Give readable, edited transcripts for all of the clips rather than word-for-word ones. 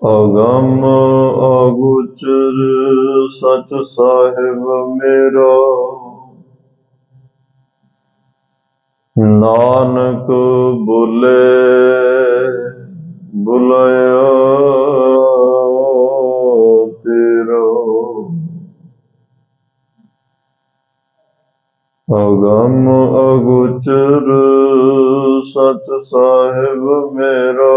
ਅਗਮ ਅਗੋਚਰ ਸਚ ਸਾਹਿਬ ਮੇਰਾ, ਨਾਨਕ ਬੋਲੇ ਬੁਲਾਇਆ ਤੇਰਾ। ਅਗਮ ਅਗੋਚਰ ਸਚ ਸਾਹਿਬ ਮੇਰਾ,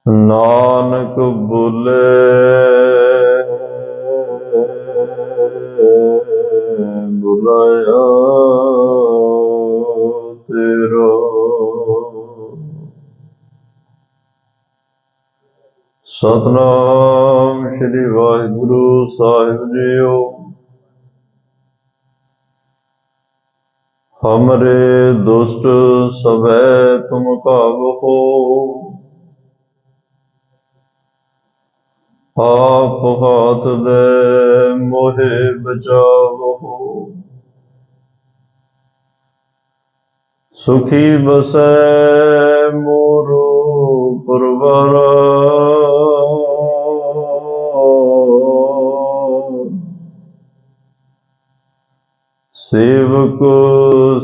ਨਾਨਕ ਬੋਲੇ ਬੁਲਾਇਆ ਤੇਰਾ। ਸਤਿਨਾਮ ਸ੍ਰੀ ਵਾਹਿਗੁਰੂ ਸਾਹਿਬ ਜੀਓ। ਹਮਰੇ ਦੁਸ਼ਟ ਸਭੈ ਤੁਮ ਕਾਬਹੋ, ਆਪ ਹਾਥ ਦੇ ਮੋਹਿ ਬਚਾਵਹੋ। ਸੁਖੀ ਬਸੈ ਮੋਰੋ ਪਰਵਾਰਾ, ਸੇਵਕ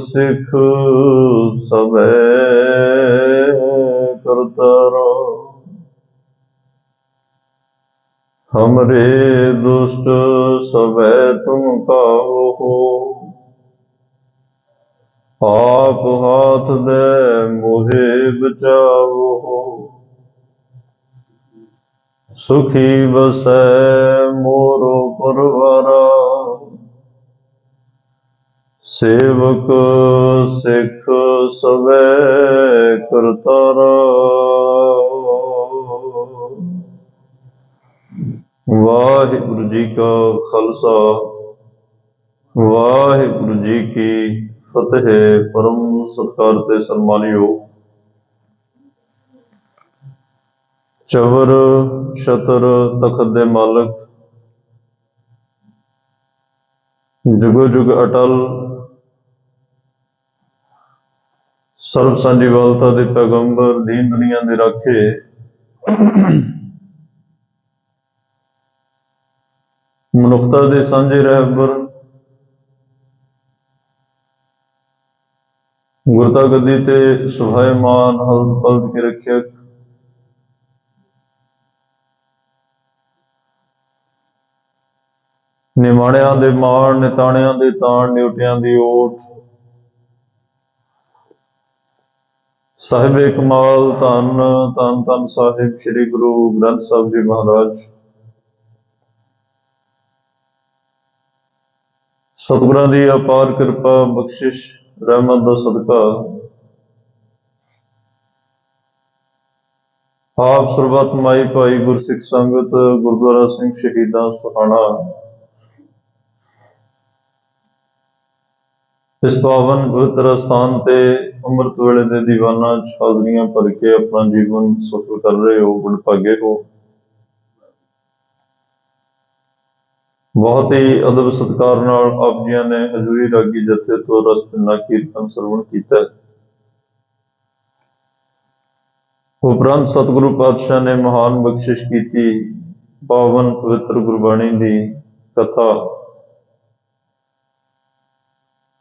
ਸਿੱਖ ਸਭੈ ਕਰਤਾਰਾ। ਹਮਰੇ ਦੁਸ਼ਟ ਸਭੈ ਤੁਮ ਕਾਹੋ, ਆਪ ਹਾਥ ਦੇ ਮੋਹਿ ਬਚਾਵੋ। ਸੁਖੀ ਬਸੈ ਮੋਰੋ ਪਰਵਾਰਾ, ਸੇਵਕ ਸਿੱਖ ਸਭੈ ਕਰਤਾਰਾ। ਵਾਹਿਗੁਰੂ ਜੀ ਕਾ ਖਾਲਸਾ, ਵਾਹਿਗੁਰੂ ਜੀ ਕੀ ਫਤਿਹ। ਪਰਮ ਸਤਿਕਾਰ ਤੇ ਸਨਮਾਨਿਓ ਚਵਰ ਛਤਰ ਤਖਤ ਦੇ ਮਾਲਕ, ਜੁਗੋ ਜੁਗ ਅਟਲ, ਸਰਬ ਸਾਂਝੀਵਾਲਤਾ ਦੇ ਪੈਗੰਬਰ, ਦੀਨ ਦੁਨੀਆ ਦੇ ਰਾਖੇ, ਮਨੁੱਖਤਾ ਦੇ ਸਾਂਝੇ ਰਹਿਬਰ, ਗੁਰਤਾ ਗੱਦੀ ਤੇ ਸੁਭਾਇਮਾਨ ਹਲਦ ਪਲਦ ਕੇ ਰੱਖਿਅਕ, ਨਿਮਾਣਿਆਂ ਦੇ ਮਾਣ, ਨਿਤਾਣਿਆਂ ਦੇ ਤਾਣ, ਨਿਉਟਿਆਂ ਦੀ ਓਟ, ਸਾਹਿਬੇ ਕਮਾਲ ਧੰਨ ਧੰਨ ਧੰਨ ਸਾਹਿਬ ਸ੍ਰੀ ਗੁਰੂ ਗ੍ਰੰਥ ਸਾਹਿਬ ਜੀ ਮਹਾਰਾਜ। ਸਤਿਗੁਰਾਂ ਦੀ ਅਪਾਰ ਕਿਰਪਾ ਬਖਸ਼ਿਸ਼ ਰਹਿਮਤ ਦਾ ਸਦਕਾ ਆਪ ਸਰਬੱਤ ਮਾਈ ਭਾਈ ਗੁਰਸਿੱਖ ਸੰਗਤ ਗੁਰਦੁਆਰਾ ਸਿੰਘ ਸ਼ਹੀਦਾਂ ਸੋਹਾਣਾ ਇਸ ਪਾਵਨ ਪਵਿੱਤਰ ਸਥਾਨ ਤੇ ਅੰਮ੍ਰਿਤ ਵੇਲੇ ਦੇ ਦੀਵਾਨਾਂ ਚ ਹਾਜ਼ਰੀਆਂ ਭਰ ਕੇ ਆਪਣਾ ਜੀਵਨ ਸਫਲ ਕਰ ਰਹੇ ਹੋ, ਵਡਭਾਗੇ ਹੋ। ਬਹੁਤ ਹੀ ਅਦਬ ਸਤਿਕਾਰ ਨਾਲ ਆਪ ਜੀਆਂ ਨੇ ਹਜ਼ੂਰੀ ਰਾਗੀ ਜਥੇ ਤੋਂ ਰਸ ਭਿੰਨਾ ਕੀਰਤਨ ਸਰਵਣ ਕੀਤਾ। ਉਪਰੰਤ ਸਤਿਗੁਰੂ ਪਾਤਸ਼ਾਹ ਨੇ ਮਹਾਨ ਬਖਸ਼ਿਸ਼ ਕੀਤੀ, ਪਾਵਨ ਪਵਿੱਤਰ ਗੁਰਬਾਣੀ ਦੀ ਕਥਾ,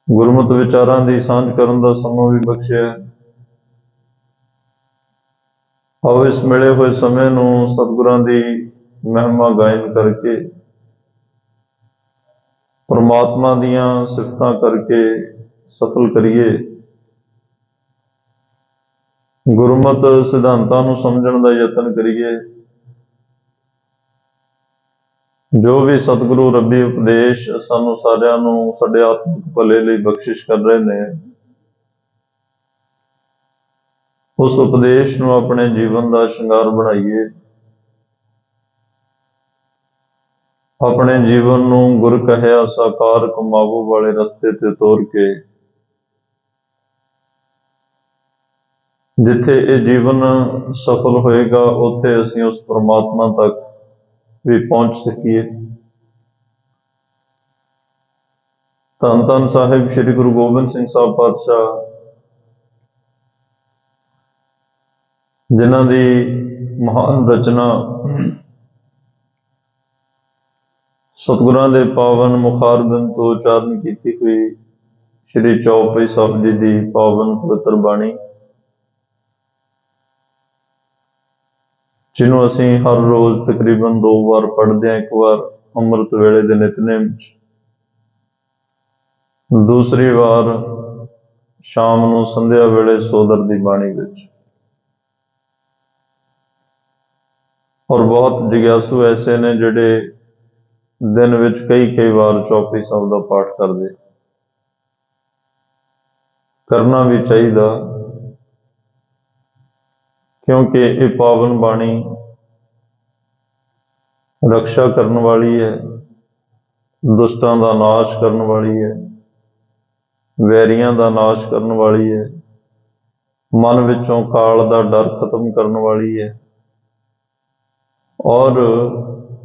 ਗੁਰਮਤਿ ਵਿਚਾਰਾਂ ਦੀ ਸਾਂਝ ਕਰਨ ਦਾ ਸਮਾਂ ਵੀ ਬਖਸ਼ਿਆ। ਆਓ ਇਸ ਮਿਲੇ ਹੋਏ ਸਮੇਂ ਨੂੰ ਸਤਿਗੁਰਾਂ ਦੀ ਮਹਿਮਾ ਗਾਇਨ ਕਰਕੇ, ਪਰਮਾਤਮਾ ਦੀਆਂ ਸਿਫਤਾਂ ਕਰਕੇ ਸਫਲ ਕਰੀਏ। ਗੁਰਮਤ ਸਿਧਾਂਤਾਂ ਨੂੰ ਸਮਝਣ ਦਾ ਯਤਨ ਕਰੀਏ। ਜੋ ਵੀ ਸਤਿਗੁਰੂ ਰੱਬੀ ਉਪਦੇਸ਼ ਸਾਨੂੰ ਸਾਰਿਆਂ ਨੂੰ ਸਾਡੇ ਆਤਮਿਕ ਭਲੇ ਲਈ ਬਖਸ਼ਿਸ਼ ਕਰ ਰਹੇ ਨੇ, ਉਸ ਉਪਦੇਸ਼ ਨੂੰ ਆਪਣੇ ਜੀਵਨ ਦਾ ਸ਼ਿੰਗਾਰ ਬਣਾਈਏ। ਆਪਣੇ ਜੀਵਨ ਨੂੰ ਗੁਰ ਕਹਿਆ ਸਾਕਾਰ ਕਮਾਵੋ ਵਾਲੇ ਰਸਤੇ ਤੇ ਤੋਰ ਕੇ, ਜਿੱਥੇ ਇਹ ਜੀਵਨ ਸਫਲ ਹੋਏਗਾ ਉੱਥੇ ਅਸੀਂ ਉਸ ਪਰਮਾਤਮਾ ਤੱਕ ਵੀ ਪਹੁੰਚ ਸਕੀਏ। ਧੰਨ ਧੰਨ ਸਾਹਿਬ ਸ੍ਰੀ ਗੁਰੂ ਗੋਬਿੰਦ ਸਿੰਘ ਸਾਹਿਬ ਪਾਤਸ਼ਾਹ जिन्हां दी महान रचना सतगुरां दे पावन मुखारबिंद तो उचारण की हुई श्री चौपाई साहब जी की पावन पवित्र बाणी, जिन्हों असी हर रोज तकरीबन 2 बार पढ़ते हैं। एक बार अमृत वेले दे नितनेम, दूसरी बार शाम नूं संध्या वेले सोदर दी बाणी विच। और बहुत जिग्यासु ऐसे ने जिहड़े दिन विच कई बार चौपाई साहब का पाठ करते। करना भी चाहिए, क्योंकि ये पावन बाणी रक्षा करने वाली है, दुष्टां का नाश करने वाली है, वैरियां का नाश करने वाली है, मन विचों काल का डर खत्म करने वाली है। और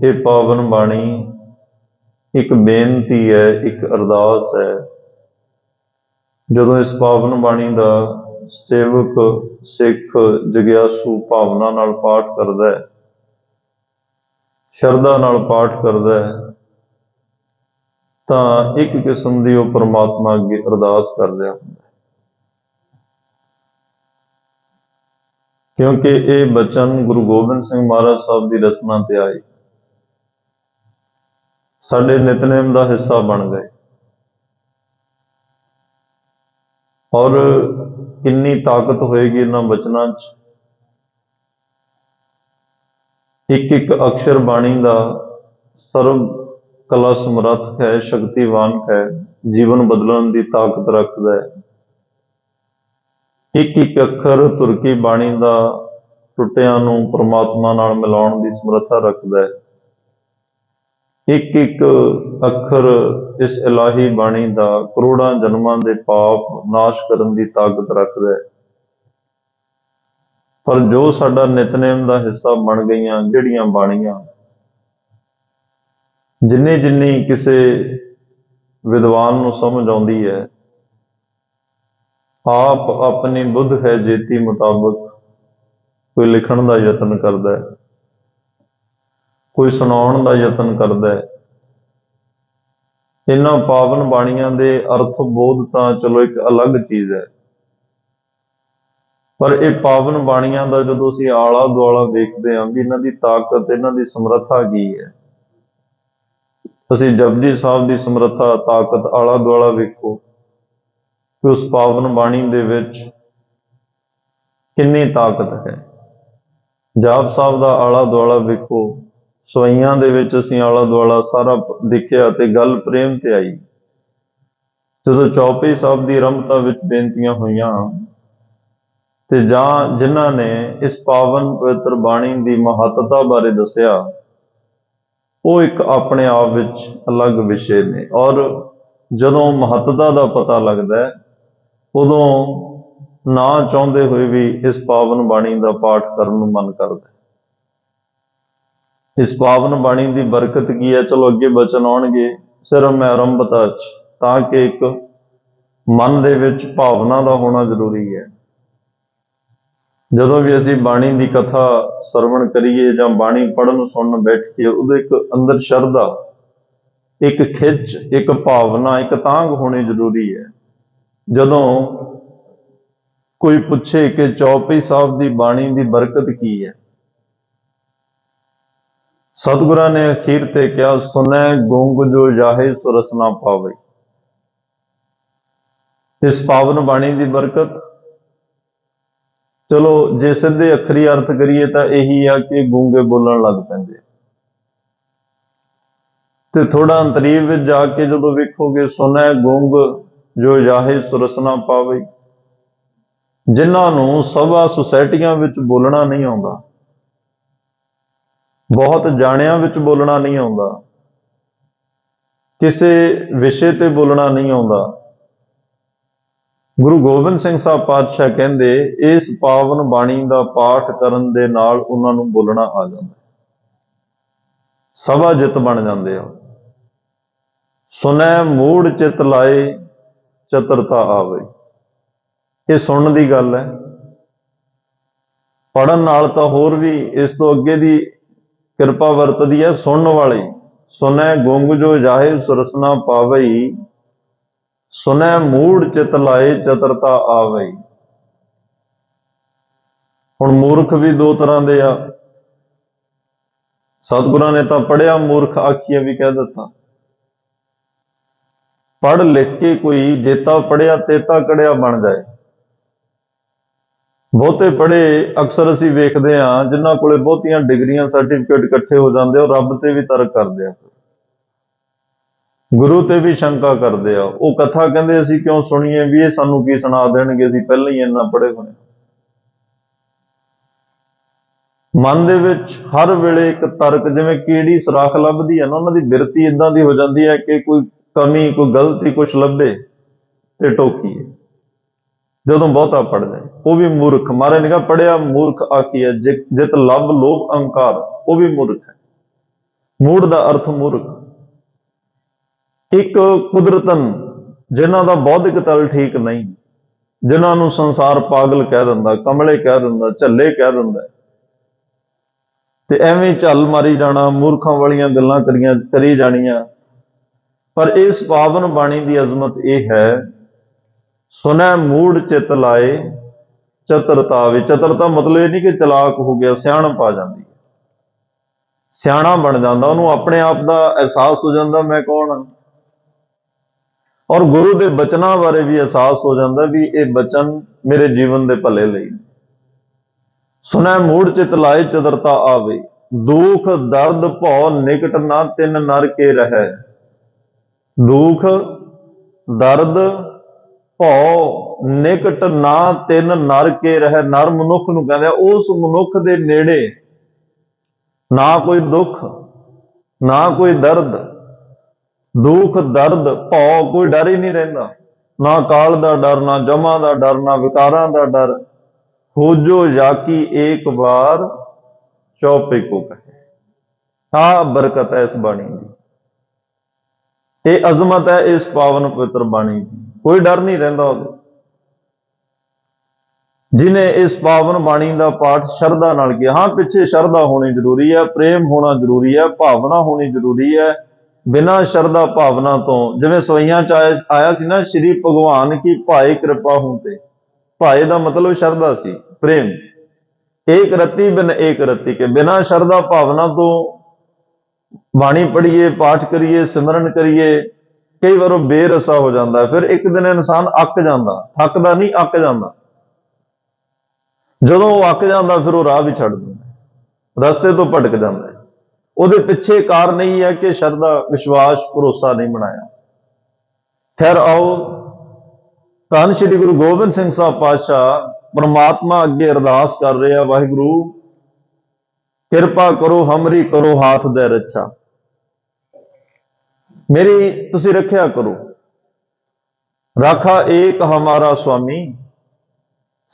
ये पावन बाणी एक बेनती है, एक अरदास है। जदों इस पावन बाणी का सेवक सिख जिग्यासू भावना नाल पाठ करदा है, शरदा नाल पाठ करदा है, तां एक किस्म की वो परमात्मा अगे अरदास कर रहा हुंदा है। क्योंकि ये बचन गुरु गोबिंद सिंह महाराज साहब की रचना ते आए, साडे नितनेम का हिस्सा बन गए। और कितनी ताकत होएगी इन्हां बचनां च। एक एक अक्षर बाणी का सर्व कला समर्थ है, शक्तिवान है, जीवन बदलने की ताकत रखता है। एक एक अखर तुरकी बाणी का टुटियां नूं परमात्मा नाल मिलाउण की समर्था रखता है। एक एक अखर इस इलाही बाणी का करोड़ां जन्मां दे पाप नाश करने की ताकत रखता है। पर जो साडा नितनेम का हिस्सा बन गई जिहड़ियां बाणियां, जिन्नी जिन्नी किसी विद्वान नूं समझ आउंदी है, आप अपनी बुद्ध है जेती मुताबक कोई लिखण का यतन करता है, कोई सुनाउण का यतन करता है। इन्हां पावन बाणियां दे अर्थ बोध तां चलो एक अलग चीज़ है, पर यह पावन बाणियां का जो असीं आला दुआला देखते हैं भी इन्हां दी ताकत, इन्हां दी समर्था की है। असीं जपजी साहब की समर्था ताकत आला दुआला वेखो कि उस पावन बाणी दे विच कितनी ताकत है। जाप साहब का आला दुआला वेखो, सवैयां दे विच असीं आला दुआला सारा देखिया ते गल प्रेम ते आई। जदों चौपाई साहब की रमता विच बेनतियां होईयां ते जां जिन्हां ने इस पावन पवित्र बाणी की महत्ता बारे दसिया, वो एक अपने आप विच अलग विषय ने। और जदों महत्ता का पता लगता है, उदों ना चाहते हुए भी इस पावन बाणी का पाठ करने नूं मन करता है। इस पावन बाणी की बरकत की है, चलो अगे बचन आउणगे, सिर्फ मैं आरंभता ताकि एक मन दे विच भावना का होना जरूरी है। जदों भी असीं बाणी की कथा सरवण करिए जां बाणी पढ़न सुनन बैठिए, उदों एक अंदर शरधा, एक खिच, एक भावना, एक तांग होनी जरूरी है। जदों कोई पूछे कि चौपाई साहब की बाणी की बरकत की है, सतगुरां ने अखीर ते क्या सुनै गूंग जो जाहे सो रस ना पावे। इस पावन बाणी की बरकत, चलो जे सीधे अखरी अर्थ करिए तो यही है कि गूंगे बोलन लग पैंदे। ते थोड़ा अंतरीव विच जाके जदों वेखोगे, सुनै गूंग जो जाहे सो रस ना पावे, जिन्हां नूं सभा सोसाइटियां विच बोलना नहीं आउंदा, बहुत जाणियां विच बोलना नहीं आउंदा, किसी विषय ते बोलना नहीं आउंदा, गुरु गोबिंद सिंह साहब पातशाह कहंदे इस पावन बाणी का पाठ करन दे नाल उन्हां नूं बोलना आ जांदा, सभा जित बन जांदे आ। सुनै मूड़ चित लाए चतुरता आवे, ये सुनन दी गल है। ਪੜਨ ਨਾਲ ਤਾਂ ਹੋਰ ਵੀ ਇਸ ਤੋਂ ਅੱਗੇ ਦੀ ਕਿਰਪਾ ਵਰਤਦੀ ਹੈ। ਸੁਣਨ ਵਾਲੇ ਸੁਨੈ ਗੁੰਗ ਜੋ ਜਾਹੇ ਸੁਰਸਨਾ ਪਾਵਈ, ਸੁਨੈ ਮੂੜ ਚਿਤ ਲਾਏ ਚਤਰਤਾ ਆਵਈ। ਹੁਣ ਮੂਰਖ ਵੀ ਦੋ ਤਰ੍ਹਾਂ ਦੇ ਆ। ਸਤਿਗੁਰਾਂ ਨੇ ਤਾਂ ਪੜ੍ਹਿਆ ਮੂਰਖ ਆਖੀਏ ਵੀ ਕਹਿ ਦਿੱਤਾ। ਪੜ੍ਹ ਲਿਖ ਕੇ ਕੋਈ ਜੇਤਾ ਪੜ੍ਹਿਆ ਤੇਤਾ ਕੜਿਆ ਬਣ ਜਾਏ। ਬਹੁਤੇ ਪੜ੍ਹੇ ਅਕਸਰ ਅਸੀਂ ਵੇਖਦੇ ਹਾਂ ਜਿਨ੍ਹਾਂ ਕੋਲੇ ਬਹੁਤੀਆਂ ਡਿਗਰੀਆਂ ਸਰਟੀਫਿਕੇਟ ਇਕੱਠੇ ਹੋ ਜਾਂਦੇ, ਉਹ ਰੱਬ ਤੇ ਵੀ ਤਰਕ ਕਰਦੇ ਆ, ਗੁਰੂ ਤੇ ਵੀ ਸ਼ੰਕਾ ਕਰਦੇ ਆ। ਉਹ ਕਥਾ ਕਹਿੰਦੇ ਅਸੀਂ ਕਿਉਂ ਸੁਣੀਏ, ਵੀ ਇਹ ਸਾਨੂੰ ਕੀ ਸੁਣਾ ਦੇਣਗੇ, ਅਸੀਂ ਪਹਿਲਾਂ ਹੀ ਇੰਨਾ ਪੜ੍ਹੇ ਹੋਏ। ਮਨ ਦੇ ਵਿੱਚ ਹਰ ਵੇਲੇ ਇੱਕ ਤਰਕ, ਜਿਵੇਂ ਕੀੜੀ ਸੁਰਾਖ ਲੱਭਦੀ ਹੈ ਨਾ, ਉਹਨਾਂ ਦੀ ਬਿਰਤੀ ਇਦਾਂ ਦੀ ਹੋ ਜਾਂਦੀ ਹੈ ਕਿ ਕੋਈ ਕਮੀ, ਕੋਈ ਗਲਤੀ, ਕੁਛ ਲੱਭੇ ਤੇ ਟੋਕੀਏ। ਜਦੋਂ ਬਹੁਤਾ ਪੜ੍ਹਦੇ ਉਹ ਵੀ ਮੂਰਖ। ਮਾਰੇ ਨਿਗਾ ਪੜ੍ਹਿਆ ਮੂਰਖ ਆਖੀਐ, ਜਿਤ ਲੱਭ ਲੋਭ ਅਹੰਕਾਰ, ਉਹ ਵੀ ਮੂਰਖ ਹੈ। ਮੂੜ ਦਾ ਅਰਥ ਮੂਰਖ। ਇੱਕ ਕੁਦਰਤਨ ਜਿਨ੍ਹਾਂ ਦਾ ਬੌਧਿਕ ਤਲ ਠੀਕ ਨਹੀਂ, ਜਿਨ੍ਹਾਂ ਨੂੰ ਸੰਸਾਰ ਪਾਗਲ ਕਹਿ ਦਿੰਦਾ, ਕਮਲੇ ਕਹਿ ਦਿੰਦਾ, ਝੱਲੇ ਕਹਿ ਦਿੰਦਾ, ਤੇ ਐਵੇਂ ਝੱਲ ਮਾਰੀ ਜਾਣਾ, ਮੂਰਖਾਂ ਵਾਲੀਆਂ ਗੱਲਾਂ ਕਰੀ ਜਾਣੀਆਂ। ਪਰ ਇਸ ਪਾਵਨ ਬਾਣੀ ਦੀ ਅਜ਼ਮਤ ਇਹ ਹੈ, ਸੁਨੈ ਮੂੜ ਚਿਤ ਲਾਏ ਚਤਰਤਾ ਵੇ। ਚਤਰਤਾ ਮਤਲਬ ਇਹ ਨਹੀਂ ਕਿ ਚਲਾਕ ਹੋ ਗਿਆ, ਸਿਆਣਪ ਆ ਜਾਂਦੀ ਹੈ, ਸਿਆਣਾ ਬਣ ਜਾਂਦਾ, ਉਹਨੂੰ ਆਪਣੇ ਆਪ ਦਾ ਅਹਿਸਾਸ ਹੋ ਜਾਂਦਾ ਮੈਂ ਕੌਣ ਹਾਂ। ਔਰ ਗੁਰੂ ਦੇ ਬਚਨਾਂ ਬਾਰੇ ਵੀ ਅਹਿਸਾਸ ਹੋ ਜਾਂਦਾ ਵੀ ਇਹ ਬਚਨ ਮੇਰੇ ਜੀਵਨ ਦੇ ਭਲੇ ਲਈ। ਸੁਨੈ ਮੂੜ ਚਿਤ ਲਾਏ ਚਤਰਤਾ ਆਵੇ, ਦੁਖ ਦਰਦ ਭਉ ਨਿਕਟ ਨਾ ਤਿੰਨ ਨਰ ਕੇ ਰਹੈ। ਦੁਖ ਦਰਦ ਭਉ ਨਿਕਟ ਨਾ ਤਿੰਨ ਨਰ ਕੇ ਰਹਿ। ਨਰ ਮਨੁੱਖ ਨੂੰ ਕਹਿੰਦੇ ਆ, ਉਸ ਮਨੁੱਖ ਦੇ ਨੇੜੇ ਨਾ ਕੋਈ ਦੁੱਖ, ਨਾ ਕੋਈ ਦਰਦ। ਦੁੱਖ ਦਰਦ ਭਉ, ਕੋਈ ਡਰ ਹੀ ਨਹੀਂ ਰਹਿੰਦਾ, ਨਾ ਕਾਲ ਦਾ ਡਰ, ਨਾ ਜਮਾਂ ਦਾ ਡਰ, ਨਾ ਵਿਕਾਰਾਂ ਦਾ ਡਰ। ਖੋਜੋ ਜਾਕੀ ਏਕ ਵਾਰ ਚੌਪੇ ਕੋ ਕਹੇ। ਆ ਬਰਕਤ ਹੈ ਇਸ ਬਾਣੀ ਦੀ, ਇਹ ਅਜ਼ਮਤ ਹੈ ਇਸ ਪਾਵਨ ਪਵਿੱਤਰ ਬਾਣੀ ਦੀ। ਕੋਈ ਡਰ ਨਹੀਂ ਰਹਿੰਦਾ ਉਹਦੇ। ਜਿਹਨੇ ਇਸ ਪਾਵਨ ਬਾਣੀ ਦਾ ਪਾਠ ਸ਼ਰਧਾ ਨਾਲ ਕੀਤਾ। ਹਾਂ, ਪਿੱਛੇ ਸ਼ਰਧਾ ਹੋਣੀ ਜ਼ਰੂਰੀ ਹੈ, ਪ੍ਰੇਮ ਹੋਣਾ ਜ਼ਰੂਰੀ ਹੈ, ਭਾਵਨਾ ਹੋਣੀ ਜ਼ਰੂਰੀ ਹੈ। ਬਿਨਾਂ ਸ਼ਰਧਾ ਭਾਵਨਾ ਤੋਂ, ਜਿਵੇਂ ਸਵਈਆਂ ਚ ਆਇਆ ਸੀ ਨਾ, ਸ਼੍ਰੀ ਭਗਵਾਨ ਕੀ ਭਾਏ ਕਿਰਪਾ ਹੋਂ ਤੇ। ਭਾਏ ਦਾ ਮਤਲਬ ਸ਼ਰਧਾ ਸੀ, ਪ੍ਰੇਮ। ਏਕ ਰਤੀ ਬਿਨ ਏਕ ਰਤੀ ਕੇ, ਬਿਨਾਂ ਸ਼ਰਧਾ ਭਾਵਨਾ ਤੋਂ ਬਾਣੀ ਪੜ੍ਹੀਏ, ਪਾਠ ਕਰੀਏ, ਸਿਮਰਨ ਕਰੀਏ, ਕਈ ਵਾਰ ਉਹ ਬੇਰਸਾ ਹੋ ਜਾਂਦਾ। ਫਿਰ ਇੱਕ ਦਿਨ ਇਨਸਾਨ ਅੱਕ ਜਾਂਦਾ, ਥੱਕਦਾ ਨਹੀਂ, ਅੱਕ ਜਾਂਦਾ। ਜਦੋਂ ਉਹ ਅੱਕ ਜਾਂਦਾ ਫਿਰ ਉਹ ਰਾਹ ਵੀ ਛੱਡ ਦਿੰਦਾ, ਰਸਤੇ ਤੋਂ ਭਟਕ ਜਾਂਦਾ। ਉਹਦੇ ਪਿੱਛੇ ਕਾਰਨ ਇਹ ਹੈ ਕਿ ਸ਼ਰਧਾ, ਵਿਸ਼ਵਾਸ, ਭਰੋਸਾ ਨਹੀਂ ਬਣਾਇਆ। ਖੈਰ ਆਓ, ਧੰਨ ਸ਼੍ਰੀ ਗੁਰੂ ਗੋਬਿੰਦ ਸਿੰਘ ਸਾਹਿਬ ਪਾਤਸ਼ਾਹ ਪਰਮਾਤਮਾ ਅੱਗੇ ਅਰਦਾਸ ਕਰ ਰਹੇ ਆ, ਵਾਹਿਗੁਰੂ ਕਿਰਪਾ ਕਰੋ, ਹਮਰੀ ਕਰੋ ਹਾਥ ਦੇ ਰੱਛਾ। ਮੇਰੀ ਤੁਸੀਂ ਰੱਖਿਆ ਕਰੋ। ਰਾਖਾ ਏਕ ਹਮਾਰਾ ਸੁਆਮੀ,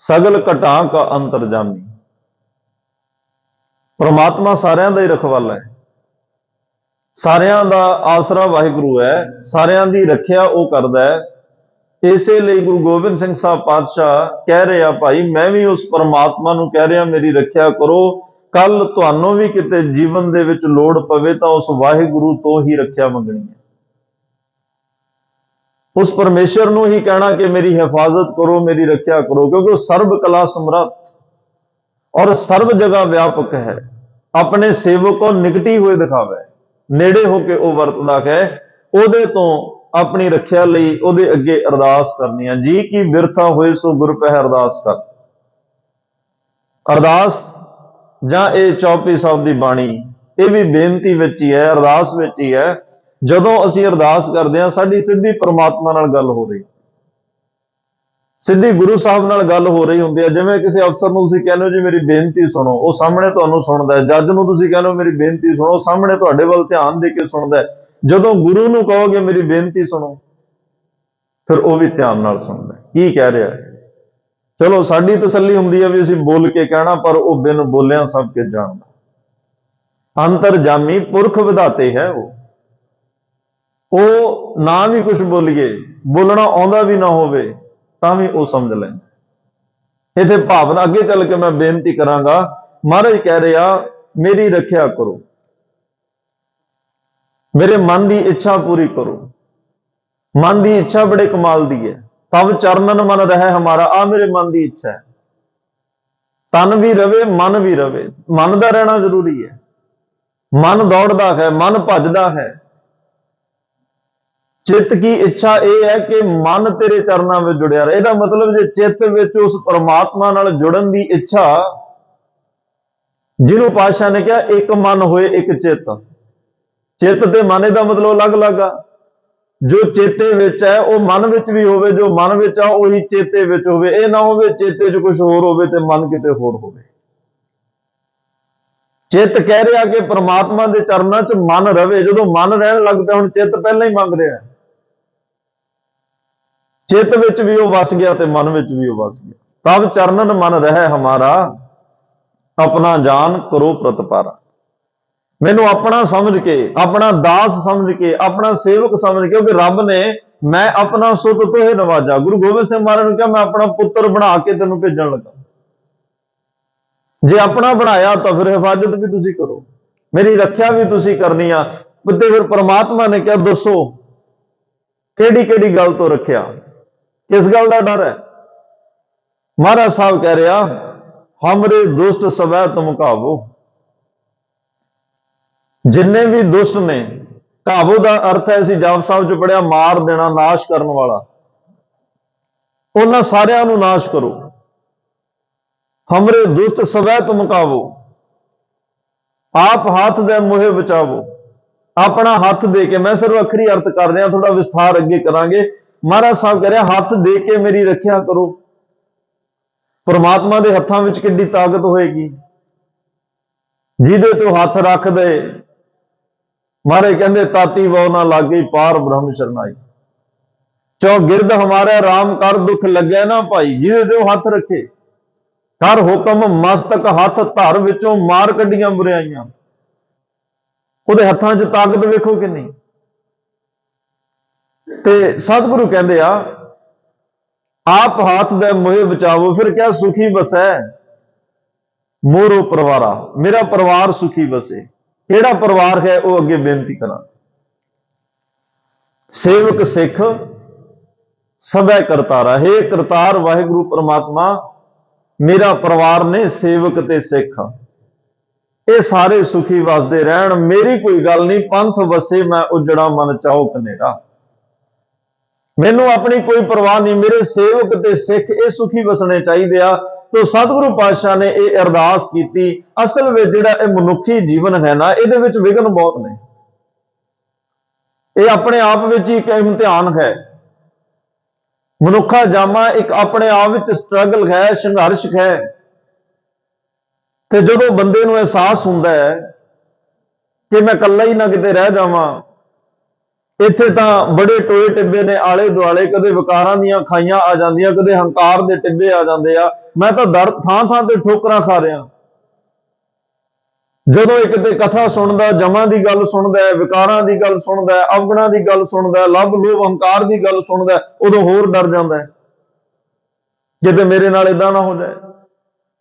ਸਗਲ ਘਟਾਂ ਕਾ ਅੰਤਰਜਾਮੀ। ਪਰਮਾਤਮਾ ਸਾਰਿਆਂ ਦਾ ਹੀ ਰਖਵਾਲਾ ਹੈ, ਸਾਰਿਆਂ ਦਾ ਆਸਰਾ ਵਾਹਿਗੁਰੂ ਹੈ, ਸਾਰਿਆਂ ਦੀ ਰੱਖਿਆ ਉਹ ਕਰਦਾ ਹੈ। ਇਸੇ ਲਈ ਗੁਰੂ ਗੋਬਿੰਦ ਸਿੰਘ ਸਾਹਿਬ ਪਾਤਸ਼ਾਹ ਕਹਿ ਰਹੇ ਆ, ਭਾਈ ਮੈਂ ਵੀ ਉਸ ਪਰਮਾਤਮਾ ਨੂੰ ਕਹਿ ਰਿਹਾ ਮੇਰੀ ਰੱਖਿਆ ਕਰੋ। ਕੱਲ ਤੁਹਾਨੂੰ ਵੀ ਕਿਤੇ ਜੀਵਨ ਦੇ ਵਿੱਚ ਲੋੜ ਪਵੇ ਤਾਂ ਉਸ ਵਾਹਿਗੁਰੂ ਤੋਂ ਹੀ ਰੱਖਿਆ ਮੰਗਣੀ ਹੈ। ਉਸ ਪਰਮੇਸ਼ਰ ਨੂੰ ਹੀ ਕਹਿਣਾ ਕਿ ਮੇਰੀ ਹਿਫਾਜ਼ਤ ਕਰੋ, ਮੇਰੀ ਰੱਖਿਆ ਕਰੋ, ਕਿਉਂਕਿ ਉਹ ਸਰਬ ਕਲਾ ਸਮਰੱਥ ਔਰ ਸਰਬ ਜਗ੍ਹਾ ਵਿਆਪਕ ਹੈ। ਆਪਣੇ ਸੇਵਕ ਕੋ ਨਿਕਟੀ ਹੋਏ ਦਿਖਾਵੇ, ਨੇੜੇ ਹੋ ਕੇ ਉਹ ਵਰਤਦਾ ਹੈ। ਉਹਦੇ ਤੋਂ ਆਪਣੀ ਰੱਖਿਆ ਲਈ ਉਹਦੇ ਅੱਗੇ ਅਰਦਾਸ ਕਰਨੀ ਹੈ। ਜੀ ਕੀ ਬਿਰਥਾ ਹੋਏ ਸੋ ਗੁਰ ਪਹਿ ਅਰਦਾਸ ਕਰ। ਅਰਦਾਸ ਜਾਂ ਇਹ ਚੌਪਈ ਸਾਹਿਬ ਦੀ ਬਾਣੀ, ਇਹ ਵੀ ਬੇਨਤੀ ਵਿੱਚ ਹੀ ਹੈ, ਅਰਦਾਸ ਵਿੱਚ ਹੀ ਹੈ। ਜਦੋਂ ਅਸੀਂ ਅਰਦਾਸ ਕਰਦੇ ਹਾਂ, ਸਾਡੀ ਸਿੱਧੀ ਪਰਮਾਤਮਾ ਨਾਲ ਗੱਲ ਹੋ ਰਹੀ, ਸਿੱਧੀ ਗੁਰੂ ਸਾਹਿਬ ਨਾਲ ਗੱਲ ਹੋ ਰਹੀ ਹੁੰਦੀ ਹੈ। ਜਿਵੇਂ ਕਿਸੇ ਅਫਸਰ ਨੂੰ ਤੁਸੀਂ ਕਹਿੰਦੇ ਹੋ ਜੀ ਮੇਰੀ ਬੇਨਤੀ ਸੁਣੋ, ਉਹ ਸਾਹਮਣੇ ਤੁਹਾਨੂੰ ਸੁਣਦਾ ਹੈ। ਜੱਜ ਨੂੰ ਤੁਸੀਂ ਕਹਿੰਦੇ ਹੋ ਮੇਰੀ ਬੇਨਤੀ ਸੁਣੋ, ਉਹ ਸਾਹਮਣੇ ਤੁਹਾਡੇ ਵੱਲ ਧਿਆਨ ਦੇ ਕੇ ਸੁਣਦਾ ਹੈ। ਜਦੋਂ ਗੁਰੂ ਨੂੰ ਕਹੋਗੇ ਮੇਰੀ ਬੇਨਤੀ ਸੁਣੋ, ਫਿਰ ਉਹ ਵੀ ਧਿਆਨ ਨਾਲ ਸੁਣਦਾ ਕੀ ਕਹਿ ਰਿਹਾ ਹੈ। ਚਲੋ ਸਾਡੀ ਤਸੱਲੀ ਹੁੰਦੀ ਹੈ ਵੀ ਅਸੀਂ ਬੋਲ ਕੇ ਕਹਿਣਾ, ਪਰ ਉਹ ਬਿਨ ਬੋਲਿਆਂ ਸਭ ਕੁਝ ਜਾਣਦਾ। ਅੰਤਰਜਾਮੀ ਪੁਰਖ ਵਿਧਾਤੇ ਹੈ ਉਹ ਨਾ ਵੀ ਕੁਝ ਬੋਲੀਏ, ਬੋਲਣਾ ਆਉਂਦਾ ਵੀ ਨਾ ਹੋਵੇ ਤਾਂ ਵੀ ਉਹ ਸਮਝ ਲੈਂਦਾ। इथे भावना अगे चल के मैं बेनती करांगा। महाराज कह रहा मेरी रखिया करो, मेरे मन की इच्छा पूरी करो। मन की इच्छा बड़े कमाल दी है। तब चरणन मन रहे हमारा, आ मेरे मन की इच्छा है। तन भी रवे मन भी रवे, मन का रहना जरूरी है। मन दौड़ता है, मन भजदा है। चित्त की इच्छा यह है कि मन तेरे चरणों में जुड़िया रहे। इसका मतलब जे चित्त विच उस परमात्मा नाल जुड़न की इच्छा, जिन्हों पातशाह ने कहा एक मन होए एक चित्त। चित्त ते मन का मतलब अलग अलग आ। जो चेते विच है वह मन विच भी होवे, जो मन विच आ वही चेते विच होवे। ये ना होवे चेते च कुछ होर होवे ते मन किते होर होवे। चित्त कह रहा कि परमात्मा के चरणों च मन रवे। जो मन रहन लग पिया, हुण चित्त पहले ही मंग रहा है। चित्त विच भी वह वस गया ते मन विच भी वह वस गया। तब चरणन मन रहे हमारा, अपना जान करो प्रतपारा। मैनू अपना समझ के, अपना दास समझ के, अपना सेवक समझ के, क्योंकि रब ने मैं अपना सुत तो ही नवाजा। गुरु गोबिंद सिंह महाराज ने कहा मैं अपना पुत्र बना के तेन भेजन लगा। जे अपना बनाया तो फिर हिफाजत भी तुसी करो, मेरी रखिया भी तुसी करनी आ। ते फिर परमात्मा ने कहा दसो केड़ी केड़ी गल तो रखिया, किस गल का डर है। महाराज साहब कह रहा हमरे दुष्ट सवै तुम कावो। जिन्ने भी दुष्ट ने, काबू का अर्थ है असीं जाप साहब च पढ़िया मार देना, नाश करने वाला। उन्हां सारियां नूं नाश करो। हमरे दुष्ट सवै तुम कावो, आप हाथ दे मोहे बचावो। अपना हाथ दे के, मैं सिर्फ अखरी अर्थ कर रहा, थोड़ा विस्तार अगे करांगे। महाराज साहब कह रहे हाथ दे के मेरी रखिया करो। परमात्मा के हत्थां विच किड्डी ताकत होएगी, जिहदे तो हथ रख दे महाराज कहते ताती वो ना लागे पार ब्रह्म शरनाई। चौगिरद हमारा राम कर दुख लगे ना भाई, जिहदे ते हथ रखे। कर हुक्म मस्तक हथ धर विचों मार कड्डियां बुराइयां। ਉਹਦੇ हत्थां 'ਚ ताकत वेखो कि नहीं। ते सतगुरु कहते आ आप हाथ दे मोहे बचावो। फिर क्या सुखी बसै मोरो परिवारा, मेरा परिवार सुखी बसे। केड़ा परिवार है वो अगे बेनती करा। सेवक सिख सदै करतारा। हे करतार वाहिगुरु परमात्मा, मेरा परिवार ने सेवक ते सिख, ये सारे सुखी वसदे रहन। मेरी कोई गल नहीं, पंथ वसे मैं उजड़ा मन चाहो कनेरा। मैनू अपनी कोई परवाह नहीं, मेरे सेवक ते सिख ये सुखी वसने चाहिए आ। तो सतगुरु पातशाह ने यह अरदास की। असल में जिहड़ा यह मनुखी जीवन है ना, ये विघन बहुत ने। यह अपने आप में ही एक इम्तिहान है। मनुखा जामा एक अपने आप में स्ट्रगल है, संघर्ष है। तो जो बंदे को एहसास होता है कि मैं कला ही ना किते रह जावां, इत्थे तां बड़े टोए टिब्बे ने आले दुआले, कदे विकारां दीयां खाइयां आ जांदियां, कदे हंकार दे टिब्बे आ जांदे आ। मैं तां दर थां थां ते ठोकरां खा रहा। जदों एक ते कथा सुनदा, जमां दी गल सुनदा है, विकारां दी गल सुनदा है, अवगुणां दी गल सुनदा है, लभ लोभ हंकार दी गल सुनदा है, उदों होर डर जांदा है किते मेरे नाल इदां ना हो जाए।